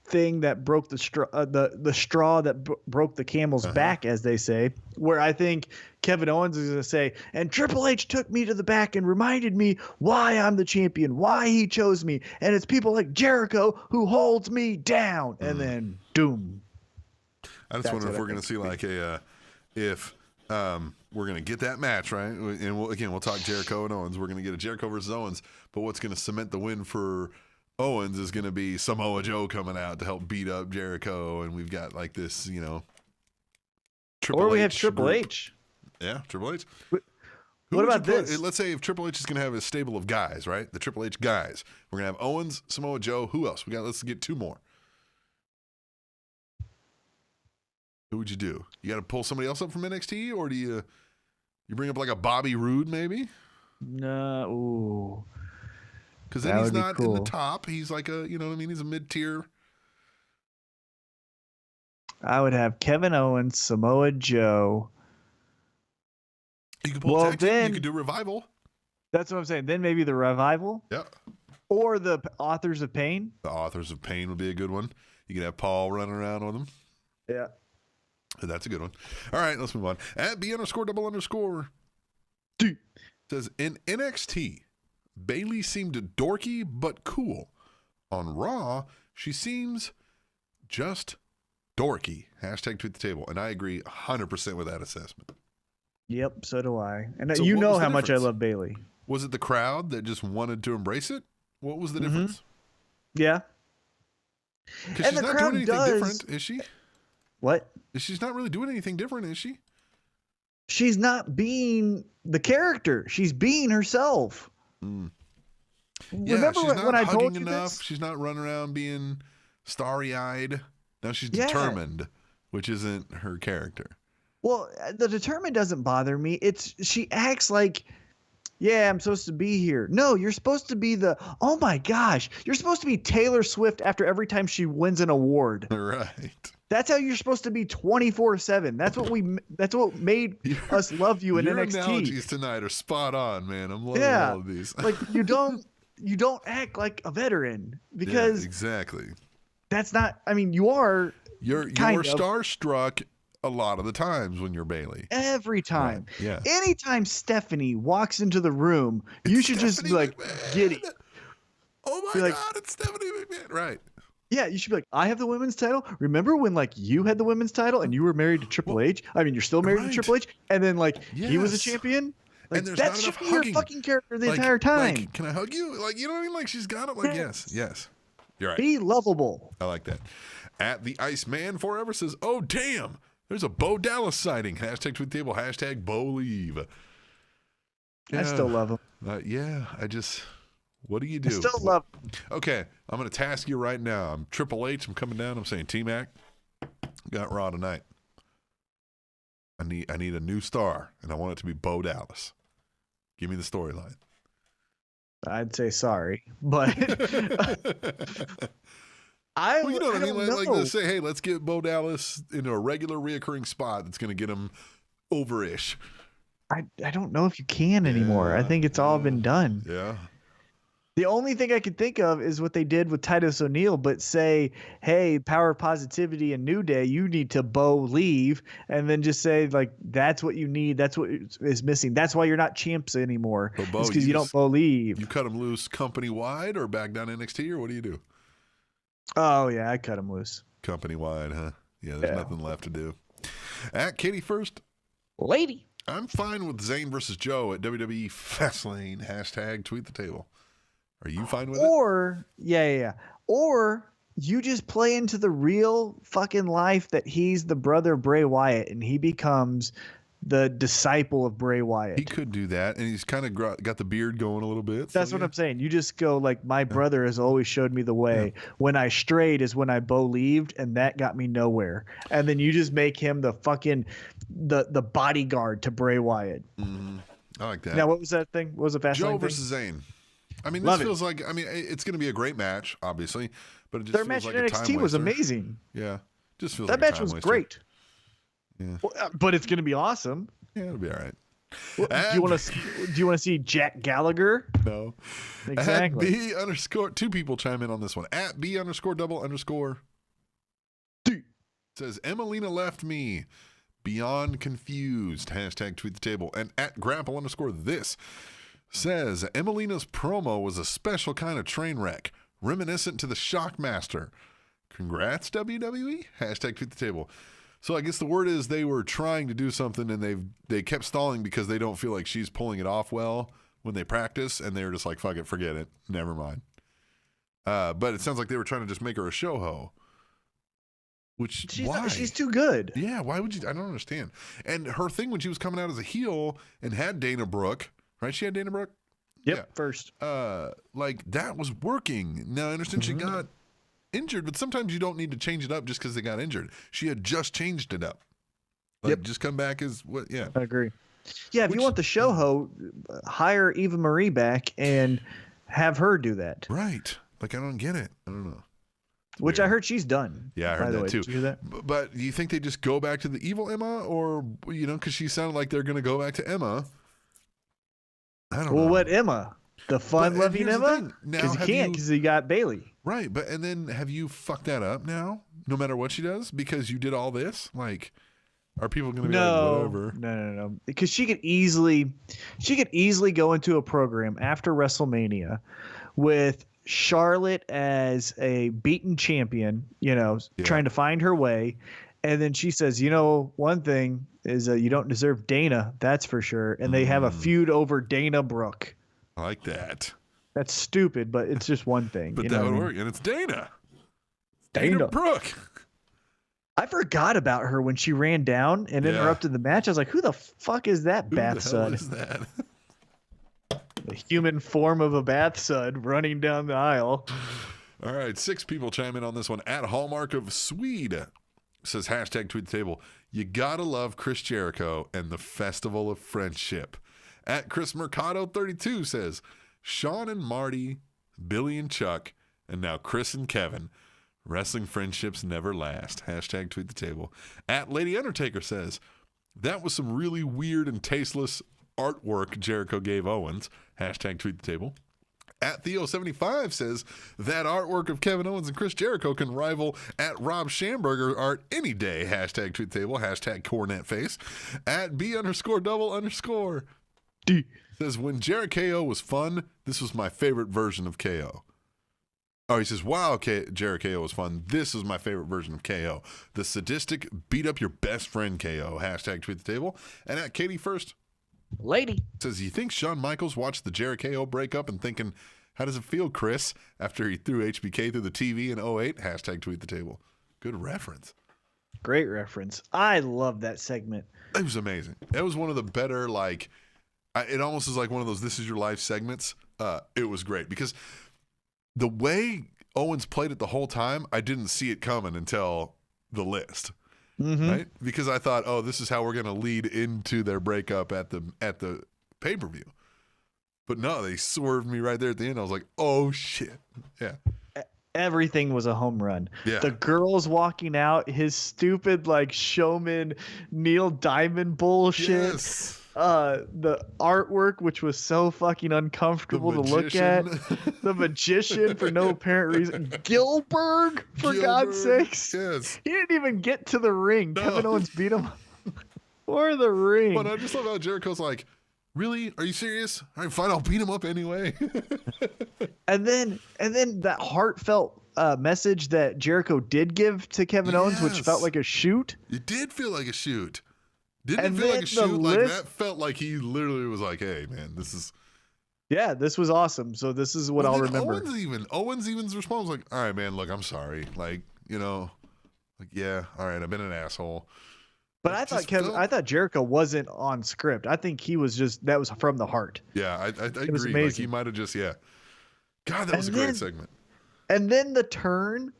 thing that broke the straw, the straw that broke the camel's back, as they say, where I think Kevin Owens is going to say, and Triple H took me to the back and reminded me why I'm the champion, why he chose me. And it's people like Jericho who holds me down. And then doom. I just wonder if we're going to see like we're going to get that match, right? And we'll talk Jericho and Owens. We're going to get a Jericho versus Owens, but what's going to cement the win for Owens is going to be Samoa Joe coming out to help beat up Jericho, and we've got like this, Triple H Triple H. Yeah, Triple H. What about this? Let's say if Triple H is going to have a stable of guys, right? The Triple H guys. We're going to have Owens, Samoa Joe. Who else? Let's get two more. Who would you do? You got to pull somebody else up from NXT, or do you bring up like a Bobby Roode maybe? No. Ooh. Because then he's not in the top. He's like he's a mid-tier. I would have Kevin Owens, Samoa Joe. You could pull tag team. You could do Revival. That's what I'm saying. Then maybe the Revival. Yeah. Or the Authors of Pain. The Authors of Pain would be a good one. You could have Paul running around with them. Yeah. That's a good one. All right, let's move on. At B_double_. Says, in NXT, Bayley seemed dorky but cool. On Raw, she seems just dorky. Hashtag tweet the table. And I agree 100% with that assessment. Yep, so do I. And so you know how much I love Bayley. Was it the crowd that just wanted to embrace it? What was the difference? Yeah. Because she's not doing anything different, is she? What? She's not really doing anything different, is she? She's not being the character. She's being herself. Mm. Yeah, remember when I told you enough. this? She's not running around being starry-eyed. Now she's determined, which isn't her character. Well, the determined doesn't bother me. She acts like, yeah, I'm supposed to be here. No, you're supposed to be oh my gosh, you're supposed to be Taylor Swift after every time she wins an award. Right. That's how you're supposed to be 24/7. That's what made us love you in NXT. Your analogies tonight are spot on, man. I'm loving all of these. Like you don't act like a veteran because exactly. That's not. I mean, you are. You're starstruck a lot of the times when you're Bayley. Every time. Right. Yeah. Anytime Stephanie walks into the room, you should just be like, giddy. Oh my God, it's Stephanie McMahon. Right. Yeah, you should be like, I have the women's title. Remember when you had the women's title and you were married to Triple H? I mean, you're still married to Triple H, and then he was a champion. Like, and there's that not should enough be hugging. your fucking character the entire time. Like, can I hug you? Like, you know what I mean? Like, she's got it. Like, yes. You're right. Be lovable. I like that. At the Iceman Forever says, oh, damn. There's a Bo Dallas sighting. Hashtag tweet table. Hashtag Bo leave. I still love him. What do you do? I still love him. Okay, I'm going to task you right now. I'm Triple H. I'm coming down. I'm saying, T-Mac, got Raw tonight. I need a new star, and I want it to be Bo Dallas. Give me the storyline. I'd say sorry, but you know what I mean? Like, let's say, hey, let's get Bo Dallas into a regular reoccurring spot that's going to get him over-ish. I don't know if you can anymore. I think it's all been done. Yeah. The only thing I could think of is what they did with Titus O'Neil, but say, hey, Power of Positivity and New Day, you need to Bo leave, and then just say, like, that's what you need. That's what is missing. That's why you're not champs anymore. It's because you don't Bo leave. You cut them loose company-wide or back down NXT, or what do you do? Oh yeah, I cut him loose. Company wide, huh? Yeah, there's nothing left to do. At Katie First, Lady. I'm fine with Zayn versus Joe at WWE Fastlane. Hashtag tweet the table. Are you fine with it? Or yeah. Or you just play into the real fucking life that he's the brother of Bray Wyatt and he becomes the disciple of Bray Wyatt. He could do that, and he's kind of got the beard going a little bit. That's what I'm saying. You just go like, my brother has always showed me the way. Yeah. When I strayed is when I believed, and that got me nowhere. And then you just make him the fucking the bodyguard to Bray Wyatt. Mm-hmm. I like that. Now, what was that thing? What was the fast Joe thing? versus Zayn. I mean, this feels like, I mean, it's going to be a great match, obviously, but it just their feels match like in a time NXT was waster. amazing. Yeah, just feels that like match a time was waster. great. Yeah, but it's going to be awesome. Yeah, it'll be all right. Well, do you want to see Jack Gallagher? No. Exactly. At B_ two people chime in on this one. At B_double_ D says Emelina left me beyond confused. Hashtag tweet the table. And at grapple_this says Emelina's promo was a special kind of train wreck, reminiscent to the Shockmaster. Congrats, WWE. Hashtag tweet the table. So I guess the word is they were trying to do something and they kept stalling because they don't feel like she's pulling it off well when they practice, and they were just like, fuck it, forget it, never mind. But it sounds like they were trying to just make her a show-ho. Why? She's too good. Yeah, why would you? I don't understand. And her thing when she was coming out as a heel and had Dana Brooke, right? She had Dana Brooke? Yep, yeah. first. Like, that was working. Now, I understand she got injured, but sometimes you don't need to change it up just because they got injured. She had just changed it up. Like, just come back as what? Yeah, I agree. Yeah, if you want the show-ho, hire Eva Marie back and have her do that. Right. Like, I don't get it. I don't know. Which I heard she's done. Yeah, I heard that too. Did you hear that? But do you think they just go back to the evil Emma, or because she sounded like they're going to go back to Emma? I don't know. Well, what Emma? The fun-loving Emma? Because you can't, because you got Bailey. Right, but and then have you fucked that up now? No matter what she does, because you did all this. Like, are people going to be like, whatever? No. Because she could easily go into a program after WrestleMania with Charlotte as a beaten champion, trying to find her way. And then she says, one thing is you don't deserve Dana, that's for sure. And they have a feud over Dana Brooke. I like that. That's stupid, but it's just one thing. But that would work. And it's Dana. Dana Brooke. I forgot about her when she ran down and interrupted the match. I was like, who the fuck is that bath sud? Who is that? The human form of a bath sud running down the aisle. All right, 6 people chime in on this one. At Hallmark of Swede says, hashtag tweet the table. You gotta love Chris Jericho and the Festival of Friendship. At Chris Mercado 32 says, Sean and Marty, Billy and Chuck, and now Chris and Kevin. Wrestling friendships never last. Hashtag tweet the table. At Lady Undertaker says, that was some really weird and tasteless artwork Jericho gave Owens. Hashtag tweet the table. At Theo75 says, that artwork of Kevin Owens and Chris Jericho can rival at Rob Schamberger art any day. Hashtag tweet the table. Hashtag cornet face. At B_double_ D says, when Jericho was fun, this was my favorite version of KO. Oh, he says, wow, Jericho was fun. This is my favorite version of KO. The sadistic, beat up your best friend KO. Hashtag tweet the table. And at Katie First, Lady says, you think Shawn Michaels watched the Jericho breakup and thinking, how does it feel, Chris, after he threw HBK through the TV in 08? Hashtag tweet the table. Good reference. Great reference. I love that segment. It was amazing. It was one of the better, it almost is like one of those This Is Your Life segments. It was great because the way Owens played it the whole time, I didn't see it coming until the list. Right? Because I thought, oh, this is how we're going to lead into their breakup at the pay-per-view. But no, they swerved me right there at the end. I was like, oh, shit. Yeah. Everything was a home run. Yeah. The girls walking out, his stupid, showman Neil Diamond bullshit. Yes. The artwork, which was so fucking uncomfortable to look at. The magician for no apparent reason. Gilbert, for God's sakes. Yes. He didn't even get to the ring. No. Kevin Owens beat him for the ring. But I just love how Jericho's like, really? Are you serious? All right, fine. I'll beat him up anyway. and then that heartfelt message that Jericho did give to Kevin Owens, which felt Yes. like a shoot. It did feel like a shoot. Didn't And it feel like then a shoot? the Like list- that felt like he literally was like, "Hey, man, this is." Yeah, this was awesome. So this is what Well, I'll then remember. Owens even's response was like, "All right, man, look, I'm sorry. Like, like, yeah, all right, I've been an asshole." But It I thought just felt- I thought Jericho wasn't on script. I think he was that was from the heart. Yeah, I was agree. Like he amazing. might have just, yeah. God, that was a And great then- segment. And then the turn,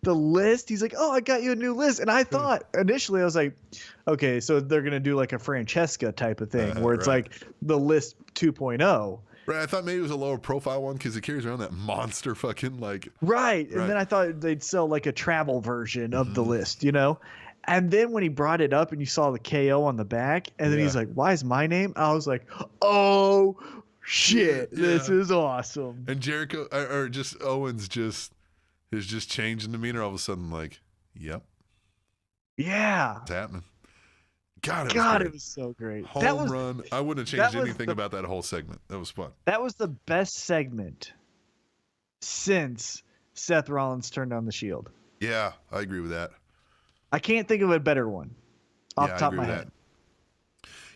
the list, he's like, "Oh, I got you a new list." And I thought initially I was like, okay, so they're going to do like a Francesca type of thing where it's Right. like the list 2.0. Right, I thought maybe it was a lower profile one because he carries around that monster fucking like. Right. Right. And then I thought they'd sell like a travel version of the Mhm. list, And then when he brought it up and you saw the KO on the back, and then he's Yeah. like, "Why is my name?" I was like, "Oh shit, this Yeah. is awesome." And Jericho or just Owens is just changing demeanor all of a sudden. Like, yep, Yeah. it's happening. God, God, was it was so great. great. That Home was run. I wouldn't have that changed was anything the- about that whole segment. That was fun. the best segment since Seth Rollins turned on the Shield. Yeah, I agree with that. I can't think of a better one off Yeah, the I top of agree my with head.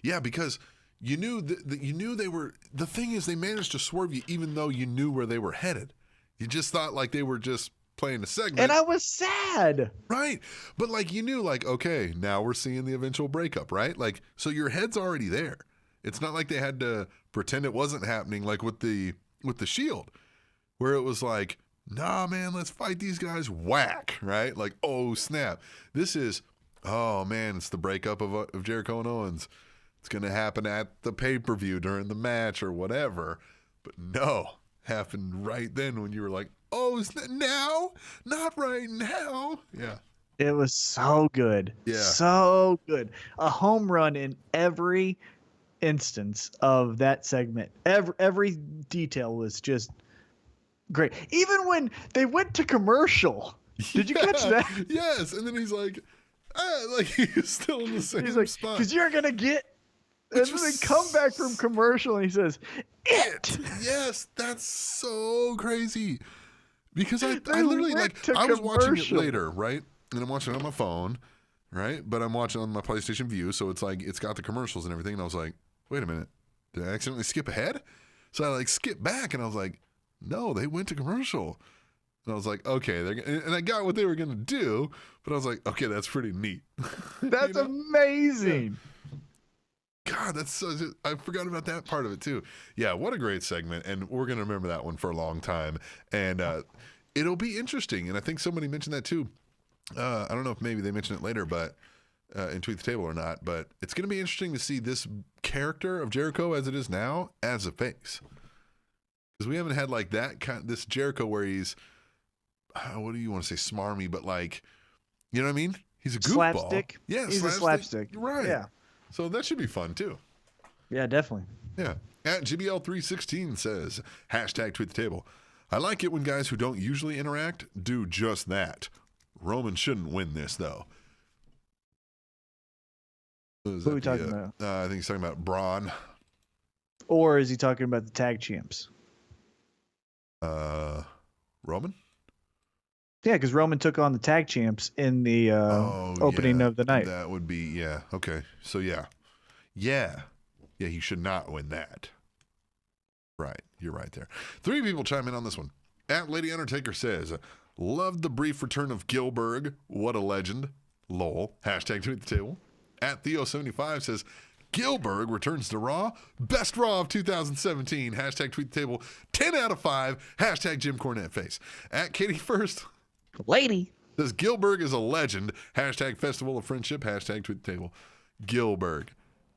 Yeah, because you knew you knew they were. The thing is, they managed to swerve you, even though you knew where they were headed. You just thought like they were just playing a segment, And I was sad. right? But like you knew, like okay, now we're seeing the eventual breakup, right? Like so, your head's already there. It's not like they had to pretend it wasn't happening, like with the Shield, where it was like, nah, man, let's fight these guys. Whack, right? Like, oh snap, this is, oh man, it's the breakup of Jericho and Owens. It's going to happen at the pay-per-view during the match or whatever. But no, happened right then when you were like, oh, is that now? Not right now. Yeah. It was so good. Yeah. So good. A home run in every instance of that segment. Every detail was just great. Even when they went to commercial. Did you catch that? Yes. And then he's like he's still in the same He's like, spot. because you're going to get. And Which then they was come back from commercial and he says, "It." Yes, that's so crazy. Because I They literally went like to I was watching it commercial. later, right? And I'm watching it on my phone, right? But I'm watching on my PlayStation View, so it's like it's got the commercials and everything. And I was like, wait a minute, did I accidentally skip ahead? So I like skipped back, and I was like, no, they went to commercial. And I was like, okay, and I got what they were gonna do, but I was like, okay, that's pretty neat. That's amazing. God, that's I forgot about that part of it too. Yeah, what a great segment, and we're gonna remember that one for a long time. And it'll be interesting. And I think somebody mentioned that too. I don't know if maybe they mentioned it later, but in Tweet the Table or not. But it's gonna be interesting to see this character of Jericho as it is now as a face, because we haven't had like this Jericho where he's what do you want to say, smarmy, but like, you know what I mean? He's a goofball. Slapstick. Yeah, He's a slapstick. Right. Yeah. So that should be fun too. Yeah, definitely. Yeah. At GBL316 says, hashtag tweet the table. I like it when guys who don't usually interact do just that. Roman shouldn't win this, though. Who are we talking about? I think he's talking about Braun. Or is he talking about the tag champs? Roman? Yeah, because Roman took on the tag champs in the opening yeah. of the night. That would be, yeah. Okay. So, yeah. Yeah. Yeah, he should not win that. Right. You're right there. 3 people chime in on this one. At Lady Undertaker says, loved the brief return of Gilberg. What a legend. Lol. Hashtag tweet the table. At Theo75 says, Gilberg returns to Raw. Best Raw of 2017. Hashtag tweet the table. 10 out of 5. Hashtag Jim Cornette face. At Katie First Lady. says, Gilberg is a legend. Hashtag Festival of Friendship. Hashtag tweet the table. Gilberg.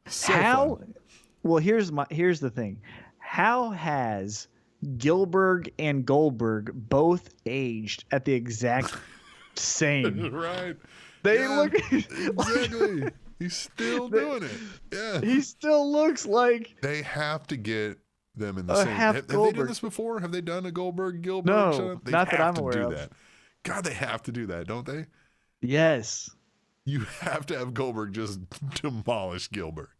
So How? fun. Well, here's the thing. How has Gilberg and Goldberg both aged at the exact same? Right. They Yeah, look exactly. He's still doing it. Yeah. He still looks like They have to get them in the A same. half Have they done Goldberg. this before? Have they done a Goldberg Gilbert? No, show? They not that have I'm to aware do of. that. God, they have to do that, don't they? yes, You have to have Goldberg just demolish Gilbert.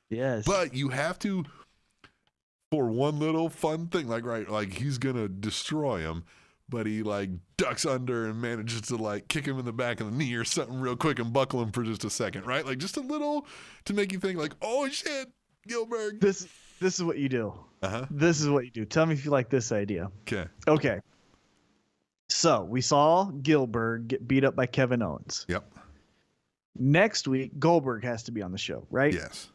yes. But you have to, for one little fun thing, like he's gonna destroy him, but he like ducks under and manages to like kick him in the back of the knee or something real quick and buckle him for just a second, right? Like just a little to make you think like, oh shit, Gillberg. This is what you do. This is what you do. Tell me if you like this idea. Okay. So we saw Gillberg get beat up by Kevin Owens. Yep. Next week, Goldberg has to be on the show, right? Yes.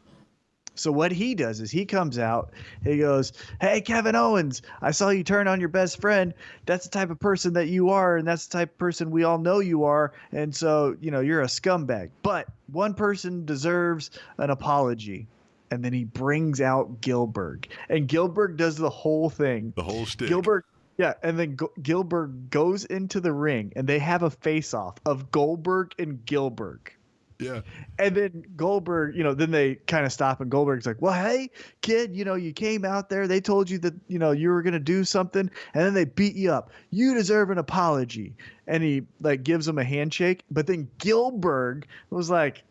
So what he does is he comes out, he goes, "Hey, Kevin Owens, I saw you turn on your best friend. That's the type of person that you are, and that's the type of person we all know you are. And so, you're a scumbag. But one person deserves an apology." And then he brings out Gillberg. And Gillberg does the whole thing. The whole shtick. Yeah, and then Gillberg goes into the ring, and they have a face-off of Goldberg and Gillberg. Yeah. And then Goldberg, then they kind of stop, and Goldberg's like, "Well, hey, kid, you came out there. They told you that, you were going to do something, and then they beat you up. You deserve an apology." And he, gives him a handshake. But then Gillberg was like,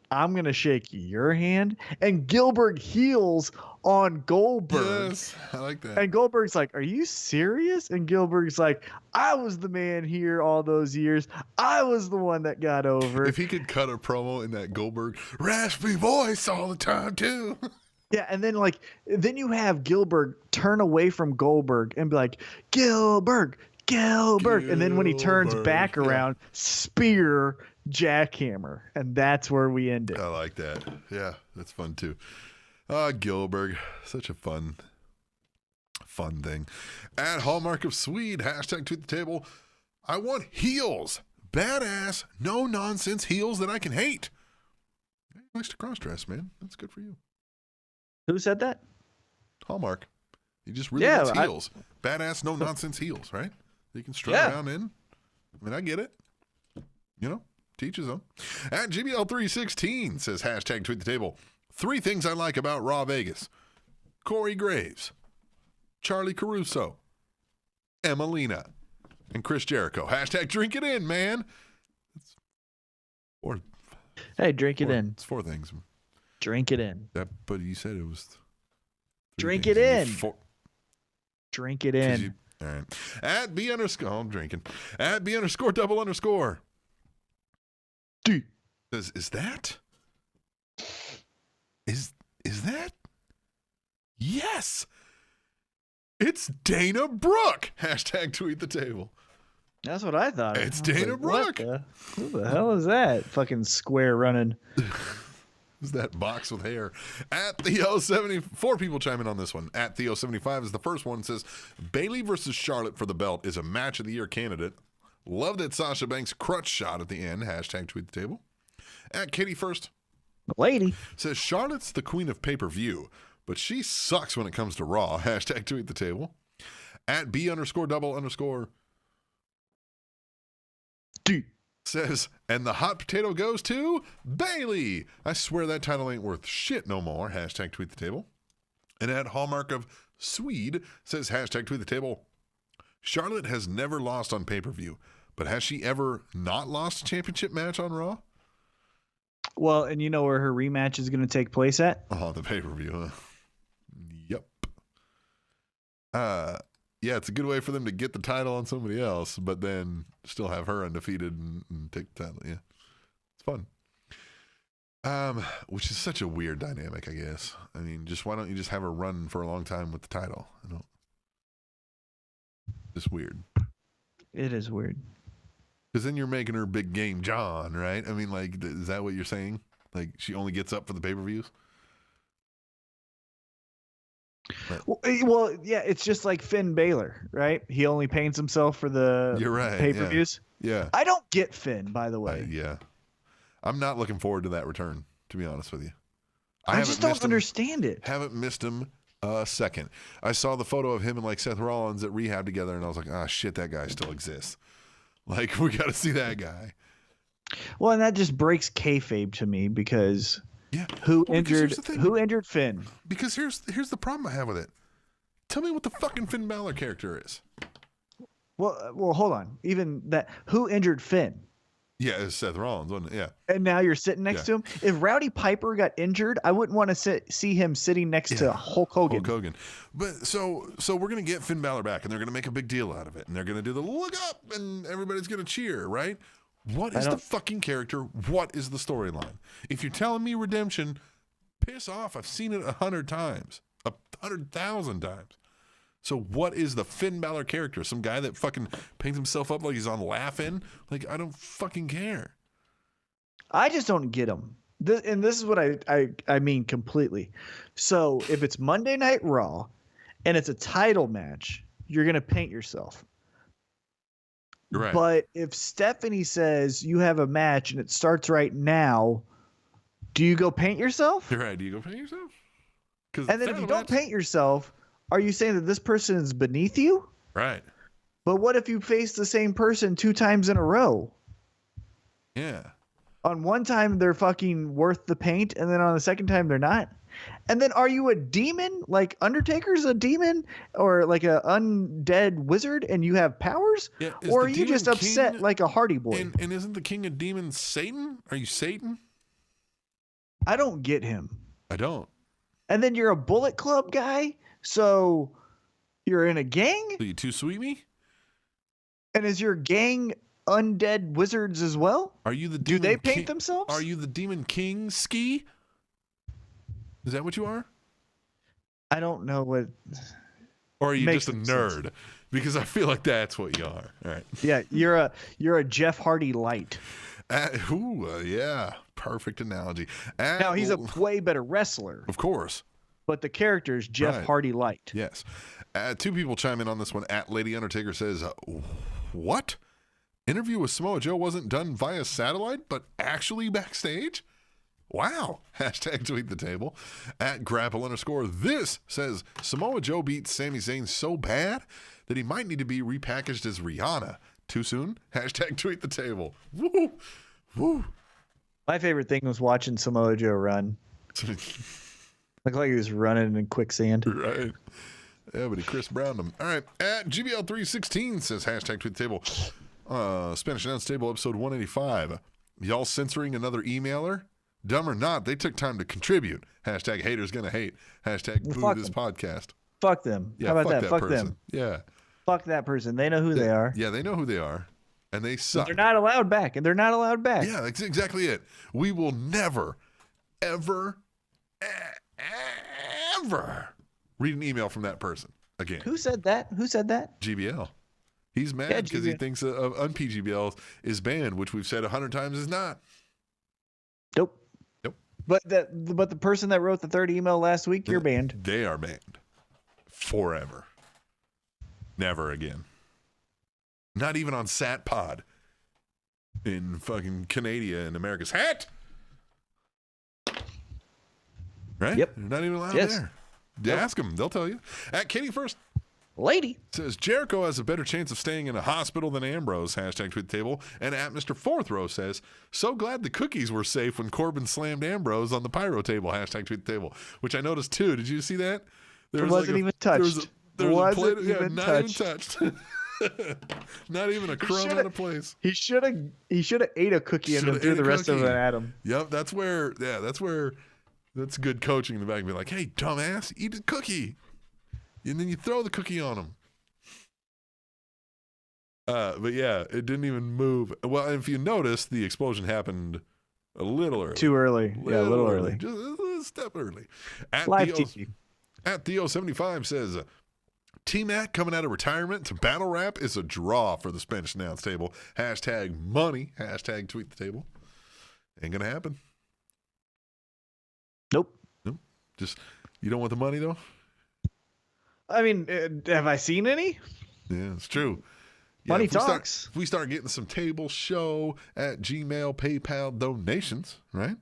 "I'm going to shake your hand." And Gillberg heals on Goldberg. Yes, I like that. And Goldberg's like, "Are you serious?" And Gillberg's like, "I was the man here all those years. I was the one that got over." If he could cut a promo in that Goldberg raspy voice all the time too. Yeah, and then then you have Gillberg turn away from Goldberg and be like, Gillberg. And then when he turns back around, spear jackhammer. And that's where we end it. I like that. Yeah, that's fun too. Gillberg, such a fun thing. At Hallmark of Swede, hashtag tweet the table. I want heels. Badass, no nonsense heels that I can hate. He likes to cross dress, man. That's good for you. Who said that? Hallmark. He just really wants heels. Badass, no nonsense heels, right? You can strut around in. I mean, I get it. Teach his own. At GBL316 says hashtag tweet the table. 3 things I like about Raw Vegas. Corey Graves, Charlie Caruso, Emelina, and Chris Jericho. Hashtag drink it in, man. Hey, drink it in. It's 4 things. Drink it in. But you said it was. Drink it in. Drink it in. All right. At B underscore. I'm drinking. At B underscore double underscore. D. Says, is that? Is that? Yes. It's Dana Brooke. Hashtag tweet the table. That's what I thought. It's Dana Brooke. Who the hell is that? Fucking square running. Is that box with hair? At Theo70, 4 people chime in on this one. At Theo75 is the first one. Says Bayley versus Charlotte for the belt is a match of the year candidate. Love that Sasha Banks crutch shot at the end. Hashtag tweet the table. At Katie First, lady, says Charlotte's the queen of pay-per-view, but she sucks when it comes to Raw. Hashtag tweet the table. At B underscore double underscore D. Says, and the hot potato goes to Bayley. I swear that title ain't worth shit no more. Hashtag tweet the table. And at Hallmark of Swede says hashtag tweet the table. Charlotte has never lost on pay-per-view, but has she ever not lost a championship match on Raw? Well, and you know where her rematch is going to take place at? Oh, the pay-per-view, huh? Yep. Yeah, it's a good way for them to get the title on somebody else, but then still have her undefeated and take the title. Yeah, it's fun. Which is such a weird dynamic, I guess. I mean, just why don't you just have her run for a long time with the title? It's weird. It is weird. Because then you're making her Big Game John, right? I mean, is that what you're saying? Like, she only gets up for the pay-per-views? Well, yeah, it's just like Finn Balor, right? He only paints himself for the pay-per-views. Yeah. I don't get Finn, by the way. Yeah. I'm not looking forward to that return, to be honest with you. I just don't understand it. Haven't missed him a second. I saw the photo of him and Seth Rollins at rehab together, and I was like, shit, that guy still exists. We got to see that guy. Well, and that just breaks kayfabe to me because who injured Finn? Because here's the problem I have with it. Tell me what the fucking Finn Balor character is. Well, hold on. Even that, who injured Finn? Yeah, it's Seth Rollins, wasn't it? Yeah. And now you're sitting next to him. If Rowdy Piper got injured, I wouldn't want to see him sitting next to Hulk Hogan. Hulk Hogan. But so we're gonna get Finn Balor back, and they're gonna make a big deal out of it, and they're gonna do the look up, and everybody's gonna cheer, right? What is the fucking character? What is the storyline? If you're telling me redemption, piss off. I've seen it 100 times, 100,000 times. So what is the Finn Balor character? Some guy that fucking paints himself up like he's on Laughing? Like, I don't fucking care. I just don't get him. And this is what I mean completely. So if it's Monday Night Raw and it's a title match, you're going to paint yourself. Right. But if Stephanie says you have a match and it starts right now, do you go paint yourself? You're right. Do you go paint yourself? And then if you don't paint yourself, are you saying that this person is beneath you? Right. But what if you face the same person 2 times in a row? Yeah. On one time, they're fucking worth the paint, and then on the second time, they're not. And then are you a demon? Like Undertaker's a demon? Or like a undead wizard and you have powers? Yeah, or are you just upset like a Hardy Boy? And isn't the king of demons Satan? Are you Satan? I don't get him. I don't. And then you're a Bullet Club guy? So you're in a gang? So you too sweet me? And is your gang undead wizards as well? Are you the Do they paint themselves? Are you the Demon King Ski? Is that what you are? I don't know what. Or are you just a nerd? Sense. Because I feel like that's what you are. All right. Yeah, you're a Jeff Hardy light. Yeah, perfect analogy. Now he's a way better wrestler, of course, but the character is Jeff Hardy light. Yes. 2 people chime in on this one. At Lady Undertaker says, "What? Interview with Samoa Joe wasn't done via satellite, but actually backstage? Wow." Hashtag tweet the table. At grapple_this says, Samoa Joe beat Sami Zayn so bad that he might need to be repackaged as Rihanna. Too soon? Hashtag tweet the table. Woo! Woo! My favorite thing was watching Samoa Joe run. Looked like he was running in quicksand. Right. Yeah, but he Chris Browned him. All right. At GBL316 says, hashtag tweet the table. Spanish Announce Table, episode 185. Y'all censoring another emailer? Dumb or not, they took time to contribute. Hashtag haters gonna hate. Hashtag boo this podcast. Fuck them. Yeah, how about that? Fuck person. them. Yeah. Fuck that person. They know who they are. Yeah, they know who they are. And they suck. But they're not allowed back. And they're not allowed back. Yeah, that's exactly it. We will never, ever, ever read an email from that person again. Who said that? GBL. He's mad because he thinks un-PGBL is banned, which we've said 100 times is not. Nope. But the person that wrote the 3rd email last week, you're banned. They are banned. Forever. Never again. Not even on SatPod in fucking Canada and America's hat. Right? Yep. They're not even allowed there. Nope. Ask them. They'll tell you. At Katie First. Lady. Says Jericho has a better chance of staying in a hospital than Ambrose. Hashtag tweet the table. And at Mr. Fourth Row says, so glad the cookies were safe when Corbin slammed Ambrose on the pyro table. Hashtag tweet the table. Which I noticed too. Did you see that? It wasn't even touched. There was a plate, not even touched. Not even a crumb out of place. He should have ate a cookie and then threw the rest of it at him. Yep, that's good coaching in the back. Be like, hey, dumbass, eat a cookie. And then you throw the cookie on him. But yeah, it didn't even move. Well, if you notice, the explosion happened a little early. Too early. A little early. Just a step early. At Theo75 says, T-Mac coming out of retirement to battle rap is a draw for the Spanish Announce Table. Hashtag money. Hashtag tweet the table. Ain't going to happen. Nope. Just, you don't want the money, though? I mean, have I seen any? Yeah, it's true. Money talks. If we start getting some table show at Gmail, PayPal donations, right?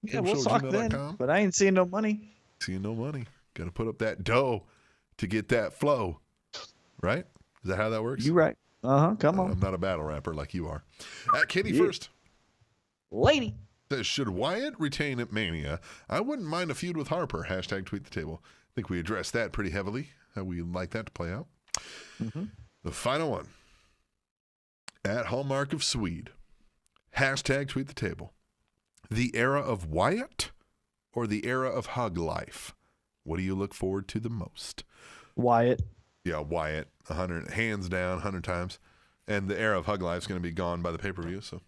Yeah, we'll talk then. But I ain't seeing no money. Seeing no money. Got to put up that dough to get that flow, right? Is that how that works? You right. Come on. I'm not a battle rapper like you are. At Katie First. Lady. Says, should Wyatt retain at Mania? I wouldn't mind a feud with Harper. Hashtag tweet the table. I think we addressed that pretty heavily. How we like that to play out. Mm-hmm. The final one. At Hallmark of Swede. Hashtag tweet the table. The era of Wyatt or the era of Hug Life? What do you look forward to the most? Wyatt. Yeah, Wyatt, 100, hands down, 100 times. And the era of Hug Life is going to be gone by the pay-per-view, so.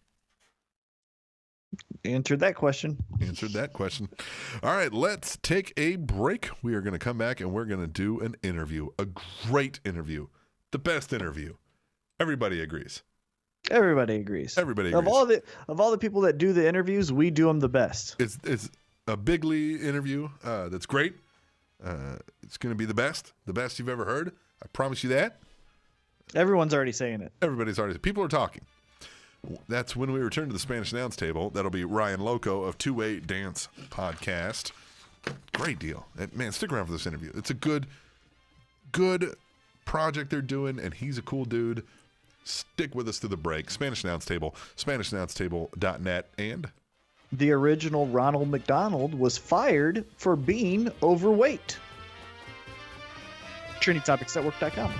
Answered that question. Answered that question. All right, let's take a break. We are going to come back and we're going to do an interview, a great interview, the best interview. Everybody agrees. Everybody agrees. Everybody agrees. Of all the people that do the interviews, we do them the best. It's a Bigly interview that's great. It's going to be the best you've ever heard. I promise you that. Everyone's already saying it. Everybody's already. People are talking. That's when we return to the Spanish Announce Table. That'll be Ryan Loco of Two Way Dance Podcast. Great deal. And man, stick around for this interview. It's a good project they're doing, and he's a cool dude. Stick with us through the break. Spanish Announce Table, SpanishAnnounceTable.net, and the original Ronald McDonald was fired for being overweight. TrinityTopicsNetwork.com.